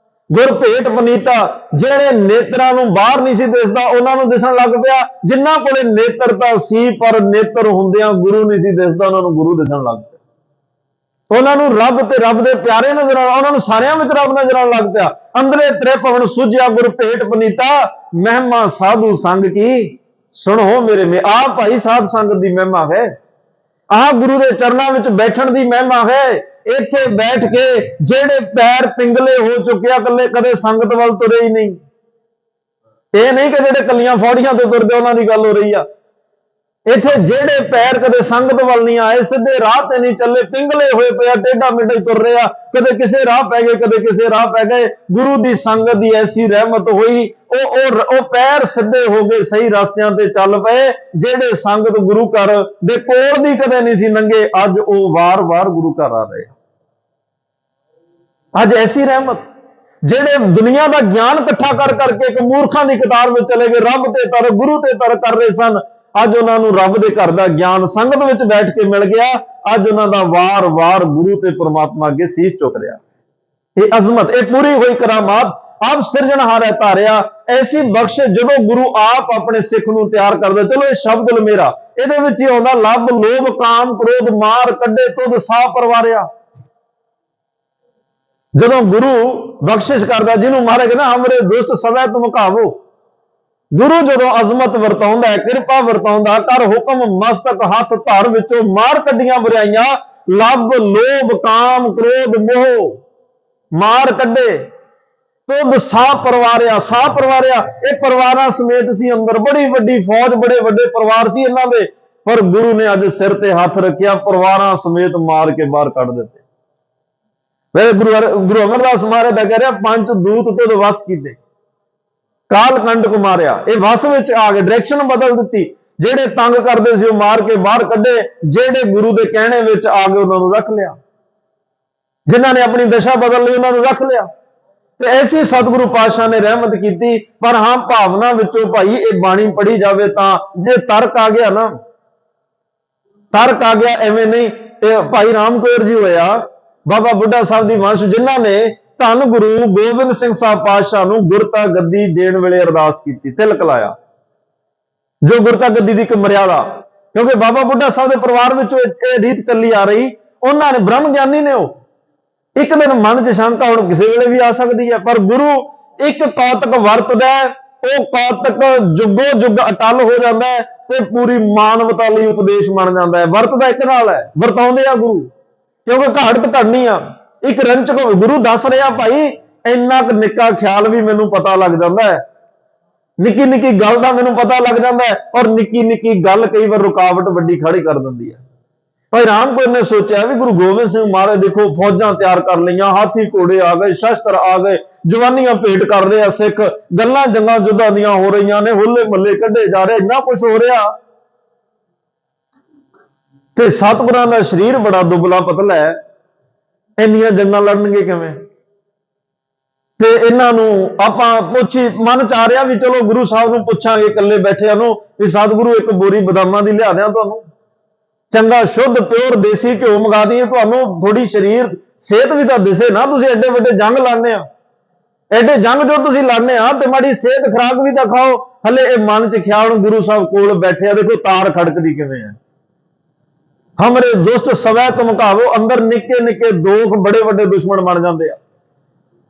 ਗੁਰ ਭੇਟ ਪਨੀਤਾ, ਜਿਹੜੇ ਨੇਤਰਾਂ ਨੂੰ ਬਾਹਰ ਨਹੀਂ ਸੀ ਦਿਸਦਾ ਉਹਨਾਂ ਨੂੰ ਦਿਸਣ ਲੱਗ ਪਿਆ। ਜਿਨ੍ਹਾਂ ਕੋਲੇ ਨੇਤਰਤਾ ਸੀ ਪਰ ਨੇਤਰ ਹੁੰਦਿਆਂ ਗੁਰੂ ਨਹੀਂ ਸੀ ਦਿਸਦਾ, ਉਹਨਾਂ ਨੂੰ ਗੁਰੂ ਦਿਸਣ ਲੱਗ ਪਿਆ। ਉਹਨਾਂ ਨੂੰ ਰੱਬ ਤੇ ਰੱਬ ਦੇ ਪਿਆਰੇ ਨਜ਼ਰ ਆਉਣਾ, ਉਹਨਾਂ ਨੂੰ ਸਾਰਿਆਂ ਵਿੱਚ ਰੱਬ ਨਜ਼ਰ ਆਉਣ ਲੱਗ ਪਿਆ। ਅੰਦਲੇ ਤ੍ਰੈ ਭਵਨ ਸੂਝਿਆ ਗੁਰ ਭੇਟ ਪਨੀਤਾ, ਮਹਿਮਾ ਸਾਧੂ ਸੰਗ ਕੀ ਸੁਣੋ ਮੇਰੇ ਮੇ। ਆਹ ਭਾਈ ਸਾਧ ਸੰਗਤ ਦੀ ਮਹਿਮਾ ਹੈ, ਆਹ ਗੁਰੂ ਦੇ ਚਰਨਾਂ ਵਿੱਚ ਬੈਠਣ ਦੀ ਮਹਿਮਾ ਹੈ। ਇੱਥੇ ਬੈਠ ਕੇ ਜਿਹੜੇ ਪੈਰ ਪਿੰਗਲੇ ਹੋ ਚੁੱਕਿਆ, ਕਦੇ ਸੰਗਤ ਵੱਲ ਤੁਰੇ ਹੀ ਨਹੀਂ। ਇਹ ਨਹੀਂ ਕਿ ਜਿਹੜੇ ਕੱਲੀਆਂ ਫੌੜੀਆਂ ਤੋਂ ਤੁਰਦੇ ਉਹਨਾਂ ਦੀ ਗੱਲ ਹੋ ਰਹੀ ਆ। ਇੱਥੇ ਜਿਹੜੇ ਪੈਰ ਕਦੇ ਸੰਗਤ ਵੱਲ ਨਹੀਂ ਆਏ, ਸਿੱਧੇ ਰਾਹ ਤੇ ਨਹੀਂ ਚੱਲੇ, ਪਿੰਗਲੇ ਹੋਏ ਪਿਆ, ਟੇਢਾ ਮੇਢਾ ਹੀ ਤੁਰ ਰਿਹਾ, ਕਦੇ ਕਿਸੇ ਰਾਹ ਪੈ ਗਏ, ਕਦੇ ਕਿਸੇ ਰਾਹ ਪੈ ਗਏ। ਗੁਰੂ ਦੀ ਸੰਗਤ ਦੀ ਐਸੀ ਰਹਿਮਤ ਹੋਈ, ਉਹ ਪੈਰ ਸਿੱਧੇ ਹੋ ਗਏ, ਸਹੀ ਰਸਤਿਆਂ ਤੇ ਚੱਲ ਪਏ। ਜਿਹੜੇ ਸੰਗਤ ਗੁਰੂ ਘਰ ਦੇ ਕੋਲ ਦੀ ਕਦੇ ਨਹੀਂ ਸੀ ਲੰਘੇ, ਅੱਜ ਉਹ ਵਾਰ-ਵਾਰ ਗੁਰੂ ਘਰ ਆ ਰਹੇ। ਅੱਜ ਐਸੀ ਰਹਿਮਤ, ਜਿਹੜੇ ਦੁਨੀਆ ਦਾ ਗਿਆਨ ਇਕੱਠਾ ਕਰਕੇ ਇੱਕ ਮੂਰਖਾਂ ਦੀ ਕਤਾਰ ਵਿੱਚ ਚਲੇ ਗਏ, ਰੱਬ ਤੇ ਤਰ, ਗੁਰੂ ਤੇ ਤਰ ਕਰ ਰਹੇ ਸਨ, ਅੱਜ ਉਹਨਾਂ ਨੂੰ ਰੱਬ ਦੇ ਘਰ ਦਾ ਗਿਆਨ ਸੰਗਤ ਵਿੱਚ ਬੈਠ ਕੇ ਮਿਲ ਗਿਆ। ਅੱਜ ਉਹਨਾਂ ਦਾ ਵਾਰ-ਵਾਰ ਗੁਰੂ ਤੇ ਪ੍ਰਮਾਤਮਾ ਅੱਗੇ ਸੀਸ ਝੁਕ ਰਿਹਾ। ਇਹ ਅਜ਼ਮਤ, ਇਹ ਪੂਰੀ ਹੋਈ ਕਰਾਮਾਤ, ਆਪ ਸਿਰਜਣਹਾਰ ਹੈ ਧਾਰਿਆ। ਐਸੀ ਬਖਸ਼ ਜਦੋਂ ਗੁਰੂ ਆਪ ਆਪਣੇ ਸਿੱਖ ਨੂੰ ਤਿਆਰ ਕਰਦਾ। ਚਲੋ ਇਹ ਸ਼ਬਦ ਮੇਰਾ ਇਹਦੇ ਵਿੱਚ ਹੀ ਆਉਂਦਾ ਲੱਭ ਲੋਭ ਕਾਮ ਕ੍ਰੋਧ ਮਾਰ ਕੱਢੇ ਤੁਧ ਸਾਹ ਪਰਵਾਰਿਆ। ਜਦੋਂ ਗੁਰੂ ਬਖਸ਼ਿਸ਼ ਕਰਦਾ, ਜਿਹਨੂੰ ਮਹਾਰਾਜ ਕਹਿੰਦਾ ਹਮਰੇ ਦੁਸ਼ਟ ਸਵੈ ਤੁਮ ਘਾਵੋ, ਗੁਰੂ ਜਦੋਂ ਅਜ਼ਮਤ ਵਰਤਾਉਂਦਾ ਹੈ, ਕਿਰਪਾ ਵਰਤਾਉਂਦਾ, ਕਰ ਹੁਕਮ ਮਸਤਕ ਹੱਥ ਧਰ ਵਿੱਚੋਂ ਮਾਰ ਕੱਢੀਆਂ ਬੁਰਾਈਆਂ, ਲੱਭ ਲੋਭ ਕਾਮ ਕ੍ਰੋਧ ਮੋਹ ਮਾਰ ਕੱਢੇ ਤੁਧ ਸਾਹ ਪਰਵਾਰਿਆ। ਸਾਹ ਪਰਵਾਰਿਆ, ਇਹ ਪਰਿਵਾਰਾਂ ਸਮੇਤ ਸੀ ਅੰਦਰ, ਬੜੀ ਵੱਡੀ ਫੌਜ, ਬੜੇ ਵੱਡੇ ਪਰਿਵਾਰ ਸੀ ਇਹਨਾਂ ਦੇ, ਪਰ ਗੁਰੂ ਨੇ ਅੱਜ ਸਿਰ ਤੇ ਹੱਥ ਰੱਖਿਆ, ਪਰਿਵਾਰਾਂ ਸਮੇਤ ਮਾਰ ਕੇ ਬਾਹਰ ਕੱਢ ਦਿੱਤੇ। ਮੇਰੇ ਗੁਰੂ ਅਮਰਦਾਸ ਮਹਾਰਾਜ ਦਾ ਕਹਿ ਰਿਹਾ, ਪੰਜ ਦੂਤ ਤੁਧ ਵਸ ਕੀਤੇ, ਕਾਲ ਕੰਟਕ ਮਾਰਿਆ। ਇਹ ਵਸ ਵਿੱਚ ਆ ਗਏ, ਡਾਇਰੈਕਸ਼ਨ ਬਦਲ ਦਿੱਤੀ। ਜਿਹੜੇ ਤੰਗ ਕਰਦੇ ਸੀ ਉਹ ਮਾਰ ਕੇ ਬਾਹਰ ਕੱਢੇ, ਜਿਹੜੇ ਗੁਰੂ ਦੇ ਕਹਿਣੇ ਵਿੱਚ ਆ ਗਏ ਉਹਨਾਂ ਨੂੰ ਰੱਖ ਲਿਆ, ਜਿਨ੍ਹਾਂ ਨੇ ਆਪਣੀ ਦਸ਼ਾ ਬਦਲ ਲਈ ਉਹਨਾਂ ਨੂੰ ਰੱਖ ਲਿਆ। ਤੇ ਐਸੀ ਸਤਿਗੁਰੂ ਪਾਤਸ਼ਾਹ ਨੇ ਰਹਿਮਤ ਕੀਤੀ। ਪਰ ਹਾਂ, ਭਾਵਨਾ ਵਿੱਚੋਂ ਭਾਈ ਇਹ ਬਾਣੀ ਪੜ੍ਹੀ ਜਾਵੇ ਤਾਂ ਜੇ ਤਰਕ ਆ ਗਿਆ ਨਾ, ਤਰਕ ਆ ਗਿਆ, ਐਵੇਂ ਨਹੀਂ। ਇਹ ਭਾਈ ਰਾਮ ਕੌਰ ਜੀ ਹੋਇਆ, ਬਾਬਾ ਬੁੱਢਾ ਸਾਹਿਬ ਦੀ ਵੰਸ਼, ਜਿਨ੍ਹਾਂ ਨੇ ਧੰਨ ਗੁਰੂ ਗੋਬਿੰਦ ਸਿੰਘ ਸਾਹਿਬ ਪਾਤਸ਼ਾਹ ਨੂੰ ਗੁਰਤਾ ਗੱਦੀ ਦੇਣ ਵੇਲੇ ਅਰਦਾਸ ਕੀਤੀ, ਤਿਲਕ ਲਾਇਆ, ਜੋ ਗੁਰਤਾ ਗੱਦੀ ਦੀ ਇੱਕ ਮਰਿਆਦਾ। ਕਿਉਂਕਿ ਬਾਬਾ ਬੁੱਢਾ ਸਾਹਿਬ ਦੇ ਪਰਿਵਾਰ ਵਿੱਚੋਂ ਇਹ ਰੀਤ ਚੱਲੀ ਆ ਰਹੀ। ਉਹਨਾਂ ਨੇ ਬ੍ਰਹਮ ਗਿਆਨੀ ਨੇ, ਉਹ ਇੱਕ ਦਿਨ ਮਨ 'ਚ ਸ਼ੰਕਾ ਹੁਣ ਕਿਸੇ ਵੇਲੇ ਵੀ ਆ ਸਕਦੀ ਹੈ, ਪਰ ਗੁਰੂ ਇੱਕ ਕੌਤਕ ਵਰਤਦਾ, ਉਹ ਕੌਤਕ ਜੁਗੋ ਜੁਗ ਅਟਲ ਹੋ ਜਾਂਦਾ ਹੈ ਤੇ ਪੂਰੀ ਮਾਨਵਤਾ ਲਈ ਉਪਦੇਸ਼ ਬਣ ਜਾਂਦਾ ਹੈ। ਵਰਤਦਾ ਇੱਕ ਨਾਲ ਹੈ, ਵਰਤਾਉਂਦੇ ਆ ਗੁਰੂ, ਕਿਉਂਕਿ ਘਾੜਤ ਘੜਨੀ ਆ। ਇੱਕ ਰੰਚਕ ਗੁਰੂ ਦੱਸ ਰਿਹਾ, ਭਾਈ ਇੰਨਾ ਕੁ ਨਿੱਕਾ ਖਿਆਲ ਵੀ ਮੈਨੂੰ ਪਤਾ ਲੱਗ ਜਾਂਦਾ ਹੈ, ਨਿੱਕੀ ਨਿੱਕੀ ਗੱਲ ਦਾ ਮੈਨੂੰ ਪਤਾ ਲੱਗ ਜਾਂਦਾ ਹੈ, ਔਰ ਨਿੱਕੀ ਨਿੱਕੀ ਗੱਲ ਕਈ ਵਾਰ ਰੁਕਾਵਟ ਵੱਡੀ ਖੜੀ ਕਰ ਦਿੰਦੀ ਹੈ। ਭਾਈ ਰਾਮ ਕੌਰ ਨੇ ਸੋਚਿਆ ਵੀ ਗੁਰੂ ਗੋਬਿੰਦ ਸਿੰਘ ਮਹਾਰਾਜ ਦੇਖੋ ਫੌਜਾਂ ਤਿਆਰ ਕਰ ਲਈਆਂ, ਹਾਥੀ ਘੋੜੇ ਆ ਗਏ, ਸ਼ਸਤਰ ਆ ਗਏ, ਜਵਾਨੀਆਂ ਭੇਟ ਕਰ ਰਹੇ ਆ ਸਿੱਖ, ਗੱਲਾਂ ਜੰਗਾਂ ਯੁੱਧਾਂ ਦੀਆਂ ਹੋ ਰਹੀਆਂ ਨੇ, ਹੁੱਲੇ ਮੱਲੇ ਕੱਢੇ ਜਾ ਰਹੇ, ਇੰਨਾ ਕੁਝ ਹੋ ਰਿਹਾ। ਤੇ ਸਤਿਗੁਰਾਂ ਦਾ ਸਰੀਰ ਬੜਾ ਦੁਬਲਾ ਪਤਲਾ ਹੈ, ਇੰਨੀਆਂ ਜੰਗਾਂ ਲੜਨਗੇ ਕਿਵੇਂ? ਤੇ ਇਹਨਾਂ ਨੂੰ ਆਪਾਂ ਪੁੱਛੀ, ਮਨ ਚ ਆ ਰਿਹਾ ਵੀ ਚਲੋ ਗੁਰੂ ਸਾਹਿਬ ਨੂੰ ਪੁੱਛਾਂਗੇ ਇਕੱਲੇ ਬੈਠਿਆਂ ਨੂੰ ਵੀ ਸਤਿਗੁਰੂ ਇੱਕ ਬੋਰੀ ਬਦਾਮਾਂ ਦੀ ਲਿਆ ਦਿਆਂ ਤੁਹਾਨੂੰ, ਚੰਗਾ ਸ਼ੁੱਧ ਪਿਓਰ ਦੇਸੀ ਘਿਓ ਮੰਗਾ ਦਈਏ ਤੁਹਾਨੂੰ, ਥੋੜੀ ਸਰੀਰ ਸਿਹਤ ਵੀ ਤਾਂ ਦਿਸੇ ਨਾ। ਤੁਸੀਂ ਐਡੇ ਵੱਡੇ ਜੰਗ ਲੜਨੇ ਆ, ਐਡੇ ਜੰਗ ਜੋ ਤੁਸੀਂ ਲੜਨੇ ਆ ਤੇ ਮਾੜੀ ਸਿਹਤ ਖੁਰਾਕ ਵੀ ਤਾਂ ਖਾਓ। ਹਲੇ ਇਹ ਮਨ ਚ ਖਿਆਲ, ਗੁਰੂ ਸਾਹਿਬ ਕੋਲ ਬੈਠਿਆ, ਦੇਖੋ ਤਾਰ ਖੜਕਦੀ ਕਿਵੇਂ ਹੈ। ਹਮਰੇ ਦੁਸ਼ਟ ਸਵੈ ਤੁਮ ਘਾਵੋ, ਅੰਦਰ ਨਿੱਕੇ ਨਿੱਕੇ ਦੋਖ ਬੜੇ ਵੱਡੇ ਦੁਸ਼ਮਣ ਬਣ ਜਾਂਦੇ ਆ।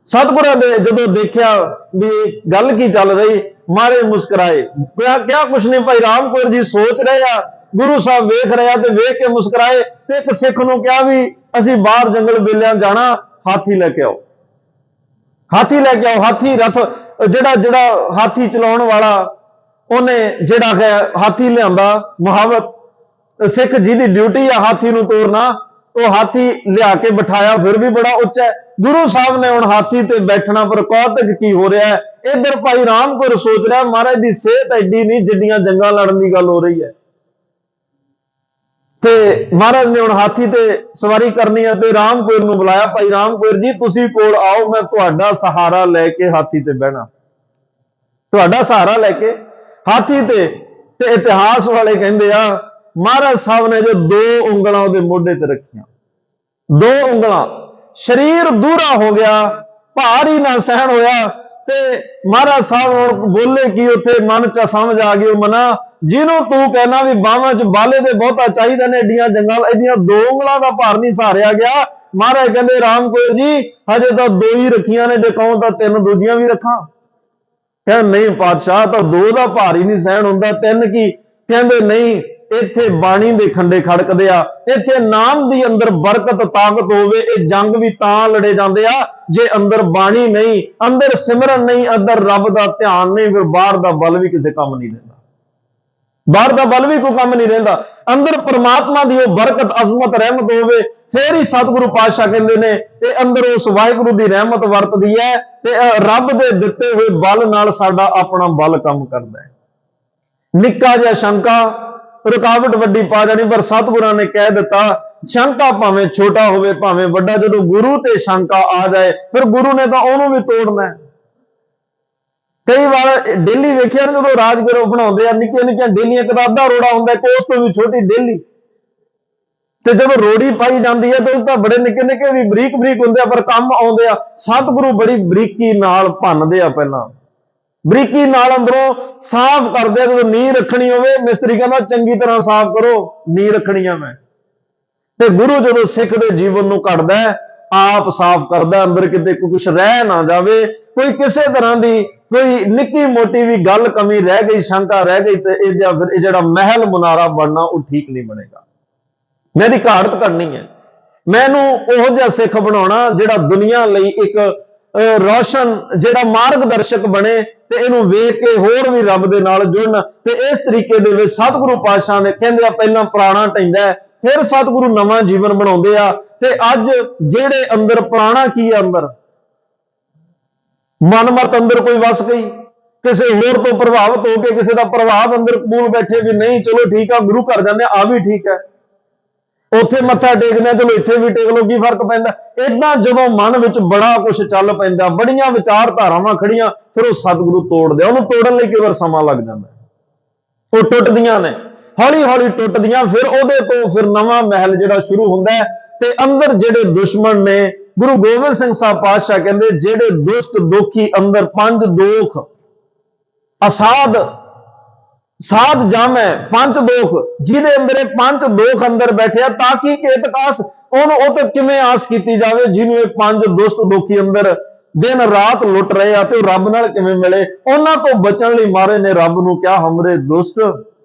ਸਤਿਗੁਰਾਂ ਨੇ ਜਦੋਂ ਦੇਖਿਆ ਵੀ ਗੱਲ ਕੀ ਚੱਲ ਰਹੀ, ਮਾਰੇ ਮੁਸਕਰਾਏ, ਕਿਆ ਕੁਛ ਨਹੀਂ। ਭਾਈ ਰਾਮ ਕੌਰ ਜੀ ਸੋਚ ਰਹੇ ਆ, ਗੁਰੂ ਸਾਹਿਬ ਵੇਖ ਰਿਹਾ ਤੇ ਵੇਖ ਕੇ ਮੁਸਕਰਾਏ। ਤੇ ਇੱਕ ਸਿੱਖ ਨੂੰ ਕਿਹਾ ਵੀ ਅਸੀਂ ਬਾਹਰ ਜੰਗਲ ਬੇਲਿਆਂ ਜਾਣਾ, ਹਾਥੀ ਲੈ ਕੇ ਆਓ, ਹਾਥੀ ਲੈ ਕੇ ਆਓ। ਹਾਥੀ ਰਥ, ਜਿਹੜਾ ਹਾਥੀ ਚਲਾਉਣ ਵਾਲਾ, ਉਹਨੇ ਜਿਹੜਾ ਹਾਥੀ ਲਿਆਂਦਾ, ਮੁਹਾਵਤ ਸਿੱਖ ਜਿਹਦੀ ਡਿਊਟੀ ਆ ਹਾਥੀ ਨੂੰ ਤੋਰਨਾ, ਉਹ ਹਾਥੀ ਲਿਆ ਕੇ ਬਿਠਾਇਆ, ਫਿਰ ਵੀ ਬੜਾ ਉੱਚਾ ਹੈ। ਗੁਰੂ ਸਾਹਿਬ ਨੇ ਹੁਣ ਹਾਥੀ ਤੇ ਬੈਠਣਾ, ਪਰ ਕੌਤਕ ਕੀ ਹੋ ਰਿਹਾ ਹੈ। ਇੱਧਰ ਭਾਈ ਰਾਮ ਕੌਰ ਸੋਚ ਰਿਹਾ, ਮਹਾਰਾਜ ਦੀ ਸਿਹਤ ਐਡੀ ਨਹੀਂ ਜਿੱਡੀਆਂ ਜੰਗਾਂ ਲੜਨ ਦੀ ਗੱਲ ਹੋ ਰਹੀ ਹੈ। ਤੇ ਮਹਾਰਾਜ ਨੇ ਹੁਣ ਹਾਥੀ ਤੇ ਸਵਾਰੀ ਕਰਨੀ ਹੈ ਤੇ ਰਾਮ ਕੌਰ ਨੂੰ ਬੁਲਾਇਆ, ਭਾਈ ਰਾਮ ਕੌਰ ਜੀ ਤੁਸੀਂ ਕੋਲ ਆਓ, ਮੈਂ ਤੁਹਾਡਾ ਸਹਾਰਾ ਲੈ ਕੇ ਹਾਥੀ ਤੇ ਬਹਿਣਾ, ਤੁਹਾਡਾ ਸਹਾਰਾ ਲੈ ਕੇ ਹਾਥੀ ਤੇ। ਤੇ ਇਤਿਹਾਸ ਵਾਲੇ ਕਹਿੰਦੇ ਆ, ਮਹਾਰਾਜ ਸਾਹਿਬ ਨੇ ਜੋ 2 ਉਂਗਲਾਂ ਉਹਦੇ ਮੋਢੇ ਤੇ ਰੱਖੀਆਂ, 2 ਉਂਗਲਾਂ, ਸਰੀਰ ਦੂਰਾ ਹੋ ਗਿਆ, ਭਾਰ ਹੀ ਨਾ ਸਹਿਣ ਹੋਇਆ। ਤੇ ਮਹਾਰਾਜ ਸਾਹਿਬ ਬੋਲੇ ਕੀ ਉੱਥੇ, ਮਨ ਚ ਸਮਝ ਆ ਗਈ, ਉਹ ਮਨਾ ਜਿਹਨੂੰ ਤੂੰ ਕਹਿਣਾ ਵੀ ਬਾਹਾਂ ਚ ਬਾਲੇ ਦੇ ਬਹੁਤਾ ਚਾਹੀਦਾ ਨੇ, ਐਡੀਆਂ ਜੰਗਾਂ, ਐਡੀਆਂ 2 ਉਂਗਲਾਂ ਦਾ ਭਾਰ ਨਹੀਂ ਸਹਾਰਿਆ ਗਿਆ। ਮਹਾਰਾਜ ਕਹਿੰਦੇ ਰਾਮ ਕੌਰ ਜੀ ਹਜੇ ਤਾਂ 2 ਹੀ ਰੱਖੀਆਂ ਨੇ, ਜੇ ਕਹੋ ਤਾਂ 3 ਦੂਜੀਆਂ ਵੀ ਰੱਖਾਂ। ਕਹਿੰਦੇ ਨਹੀਂ ਪਾਤਸ਼ਾਹ, ਤਾਂ 2 ਦਾ ਭਾਰ ਹੀ ਨਹੀਂ ਸਹਿਣ ਹੁੰਦਾ, 3 ਕੀ? ਕਹਿੰਦੇ ਨਹੀਂ, ਇੱਥੇ ਬਾਣੀ ਦੇ ਖੰਡੇ ਖੜਕਦੇ ਆ, ਇੱਥੇ ਨਾਮ ਦੀ ਅੰਦਰ ਬਰਕਤ ਤਾਕਤ ਹੋਵੇ। ਇਹ ਜੰਗ ਵੀ ਤਾਂ ਲੜੇ ਜਾਂਦੇ ਆ ਜੇ ਅੰਦਰ ਬਾਣੀ ਨਹੀਂ, ਅੰਦਰ ਸਿਮਰਨ ਨਹੀਂ, ਅੰਦਰ ਰੱਬ ਦਾ ਧਿਆਨ ਨਹੀਂ, ਫਿਰ ਬਾਹਰ ਦਾ ਬਲ ਵੀ ਕਿਸੇ ਕੰਮ ਨਹੀਂ ਰਹਿੰਦਾ, ਬਾਹਰ ਦਾ ਬਲ ਵੀ ਕੋਈ ਕੰਮ ਨਹੀਂ ਰਹਿੰਦਾ। ਅੰਦਰ ਪ੍ਰਮਾਤਮਾ ਦੀ ਉਹ ਬਰਕਤ ਅਜ਼ਮਤ ਰਹਿਮਤ ਹੋਵੇ, ਫੇਰ ਹੀ ਸਤਿਗੁਰੂ ਪਾਤਸ਼ਾਹ ਕਹਿੰਦੇ ਨੇ ਇਹ ਅੰਦਰ ਉਸ ਵਾਹਿਗੁਰੂ ਦੀ ਰਹਿਮਤ ਵਰਤਦੀ ਹੈ ਤੇ ਰੱਬ ਦੇ ਦਿੱਤੇ ਹੋਏ ਬਲ ਨਾਲ ਸਾਡਾ ਆਪਣਾ ਬਲ ਕੰਮ ਕਰਦਾ ਹੈ। ਨਿੱਕਾ ਜਿਹਾ ਸ਼ੰਕਾ ਰੁਕਾਵਟ ਵੱਡੀ ਪਾ ਜਾਣੀ, ਪਰ ਸਤਿਗੁਰਾਂ ਨੇ ਕਹਿ ਦਿੱਤਾ ਸ਼ੰਕਾ ਭਾਵੇਂ ਛੋਟਾ ਹੋਵੇ ਭਾਵੇਂ ਵੱਡਾ, ਜਦੋਂ ਗੁਰੂ ਤੇ ਸ਼ੰਕਾ ਆ ਜਾਏ ਫਿਰ ਗੁਰੂ ਨੇ ਤਾਂ ਉਹਨੂੰ ਵੀ ਤੋੜਨਾ ਹੈ। ਕਈ ਵਾਰ ਡੇਲੀ ਵੇਖਿਆ ਨਾ, ਜਦੋਂ ਰਾਜਗੁਰੂ ਬਣਾਉਂਦੇ ਆ ਨਿੱਕੀਆਂ ਨਿੱਕੀਆਂ ਡੇਲੀਆਂ, ਇੱਕ ਤਾਂ ਅੱਧਾ ਰੋੜਾ ਹੁੰਦਾ, ਉਸ ਤੋਂ ਵੀ ਛੋਟੀ ਡੇਲੀ, ਤੇ ਜਦੋਂ ਰੋੜੀ ਪਾਈ ਜਾਂਦੀ ਹੈ ਤੇ ਉਸ ਤਾਂ ਬੜੇ ਨਿੱਕੇ ਨਿੱਕੇ ਵੀ ਬਰੀਕ ਬਰੀਕ ਹੁੰਦੇ ਆ, ਪਰ ਕੰਮ ਆਉਂਦੇ ਆ। ਸਤਿਗੁਰੂ ਬੜੀ ਬਰੀਕੀ ਨਾਲ ਭੰਨਦੇ ਆ ਪਹਿਲਾਂ, ਬਰੀਕੀ ਨਾਲ ਅੰਦਰੋਂ ਸਾਫ਼ ਕਰਦੇ ਆ। ਜਦੋਂ ਨੀਂਹ ਰੱਖਣੀ ਹੋਵੇ ਮਿਸਤਰੀ ਕਹਿੰਦਾ ਚੰਗੀ ਤਰ੍ਹਾਂ ਸਾਫ਼ ਕਰੋ, ਨੀਂਹ ਰੱਖਣੀ ਆ ਮੈਂ। ਤੇ ਗੁਰੂ ਜਦੋਂ ਸਿੱਖ ਦੇ ਜੀਵਨ ਨੂੰ ਘੜਦਾ ਆਪ ਸਾਫ਼ ਕਰਦਾ, ਅੰਦਰ ਕਿਤੇ ਕੁਝ ਰਹਿ ਨਾ ਜਾਵੇ, ਕੋਈ ਕਿਸੇ ਤਰ੍ਹਾਂ ਦੀ ਕੋਈ ਨਿੱਕੀ ਮੋਟੀ ਵੀ ਗੱਲ ਕਮੀ ਰਹਿ ਗਈ, ਸ਼ੰਕਾ ਰਹਿ ਗਈ, ਤੇ ਇਹ ਜਿਹੜਾ ਮਹਿਲ ਮੁਨਾਰਾ ਬਣਨਾ ਉਹ ਠੀਕ ਨਹੀਂ ਬਣੇਗਾ। ਮੈਂ ਇਹਦੀ ਘਾੜਤ ਕਰਨੀ ਹੈ। ਮੈਨੂੰ ਉਹੋ ਜਿਹਾ ਸਿੱਖ ਬਣਾਉਣਾ ਜਿਹੜਾ ਦੁਨੀਆ ਲਈ ਇੱਕ ਰੋਸ਼ਨ ਜਿਹੜਾ ਮਾਰਗਦਰਸ਼ਕ ਬਣੇ, ਤੇ ਇਹਨੂੰ ਵੇਖ ਕੇ ਹੋਰ ਵੀ ਰੱਬ ਦੇ ਨਾਲ ਜੁੜਨ। ਤੇ ਇਸ ਤਰੀਕੇ ਦੇ ਵਿੱਚ ਸਤਿਗੁਰੂ ਪਾਤਸ਼ਾਹ ਨੇ ਕਹਿੰਦੇ ਆ ਪਹਿਲਾਂ ਪੁਰਾਣਾ ਢਹਿੰਦਾ, ਫਿਰ ਸਤਿਗੁਰੂ ਨਵਾਂ ਜੀਵਨ ਬਣਾਉਂਦੇ ਆ। ਤੇ ਅੱਜ ਜਿਹੜੇ ਅੰਦਰ ਪੁਰਾਣਾ ਕੀ ਆ, ਅੰਦਰ ਮਨਮਤ ਅੰਦਰ ਕੋਈ ਵਸ ਗਈ, ਕਿਸੇ ਹੋਰ ਤੋਂ ਪ੍ਰਭਾਵਿਤ ਹੋ ਕੇ ਕਿਸੇ ਦਾ ਪ੍ਰਭਾਵ ਅੰਦਰ ਕਬੂਲ ਬੈਠੇ ਵੀ ਨਹੀਂ, ਚਲੋ ਠੀਕ ਆ ਗੁਰੂ ਘਰ ਜਾਂਦੇ ਆ ਵੀ ਠੀਕ ਹੈ, ਉੱਥੇ ਮੱਥਾ ਟੇਕਦੇ ਆ, ਚਲੋ ਇੱਥੇ ਵੀ ਟੇਕ ਲਓ, ਕੀ ਫਰਕ ਪੈਂਦਾ। ਏਦਾਂ ਜਦੋਂ ਮਨ ਵਿੱਚ ਬੜਾ ਕੁਝ ਚੱਲ ਪੈਂਦਾ, ਬੜੀਆਂ ਵਿਚਾਰਧਾਰਾਵਾਂ ਖੜੀਆਂ, ਫਿਰ ਉਹ ਸਤਿਗੁਰੂ ਤੋੜਦੇ ਆ। ਉਹਨੂੰ ਤੋੜਨ ਲਈ ਕਈ ਵਾਰ ਸਮਾਂ ਲੱਗ ਜਾਂਦਾ, ਉਹ ਟੁੱਟਦੀਆਂ ਨੇ, ਹੌਲੀ ਹੌਲੀ ਟੁੱਟਦੀਆਂ, ਫਿਰ ਉਹਦੇ ਤੋਂ ਫਿਰ ਨਵਾਂ ਮਹਿਲ ਜਿਹੜਾ ਸ਼ੁਰੂ ਹੁੰਦਾ ਹੈ। ਤੇ ਅੰਦਰ ਜਿਹੜੇ ਦੁਸ਼ਮਣ ਨੇ, ਗੁਰੂ ਗੋਬਿੰਦ ਸਿੰਘ ਸਾਹਿਬ ਪਾਤਸ਼ਾਹ ਕਹਿੰਦੇ ਜਿਹੜੇ ਦੁਸ਼ਟ ਦੋਖੀ ਅੰਦਰ ਪੰਜ ਦੋਖ ਅਸਾਧ ਸਾਧ ਜਾਮੈ ਪੰਜ ਦੋਖ, ਜਿਹਦੇ ਅੰਦਰ ਇਹ ਪੰਜ ਦੋਖ ਅੰਦਰ ਬੈਠਿਆ, ਤਾਂ ਕਿ ਕੇਤਕਾਸ ਉਹਨੂੰ ਉਹ ਤੇ ਕਿਵੇਂ ਆਸ ਕੀਤੀ ਜਾਵੇ ਜਿਹਨੂੰ ਇਹ ਪੰਜ ਦੁਸ਼ਟ ਦੋਖੀ ਅੰਦਰ ਦਿਨ ਰਾਤ ਲੁੱਟ ਰਹੇ ਆ, ਤੇ ਉਹ ਰੱਬ ਨਾਲ ਕਿਵੇਂ ਮਿਲੇ। ਉਹਨਾਂ ਤੋਂ ਬਚਣ ਲਈ ਮਹਾਰਾਜ ਨੇ ਰੱਬ ਨੂੰ ਕਿਹਾ ਹਮਰੇ ਦੁਸ਼ਟ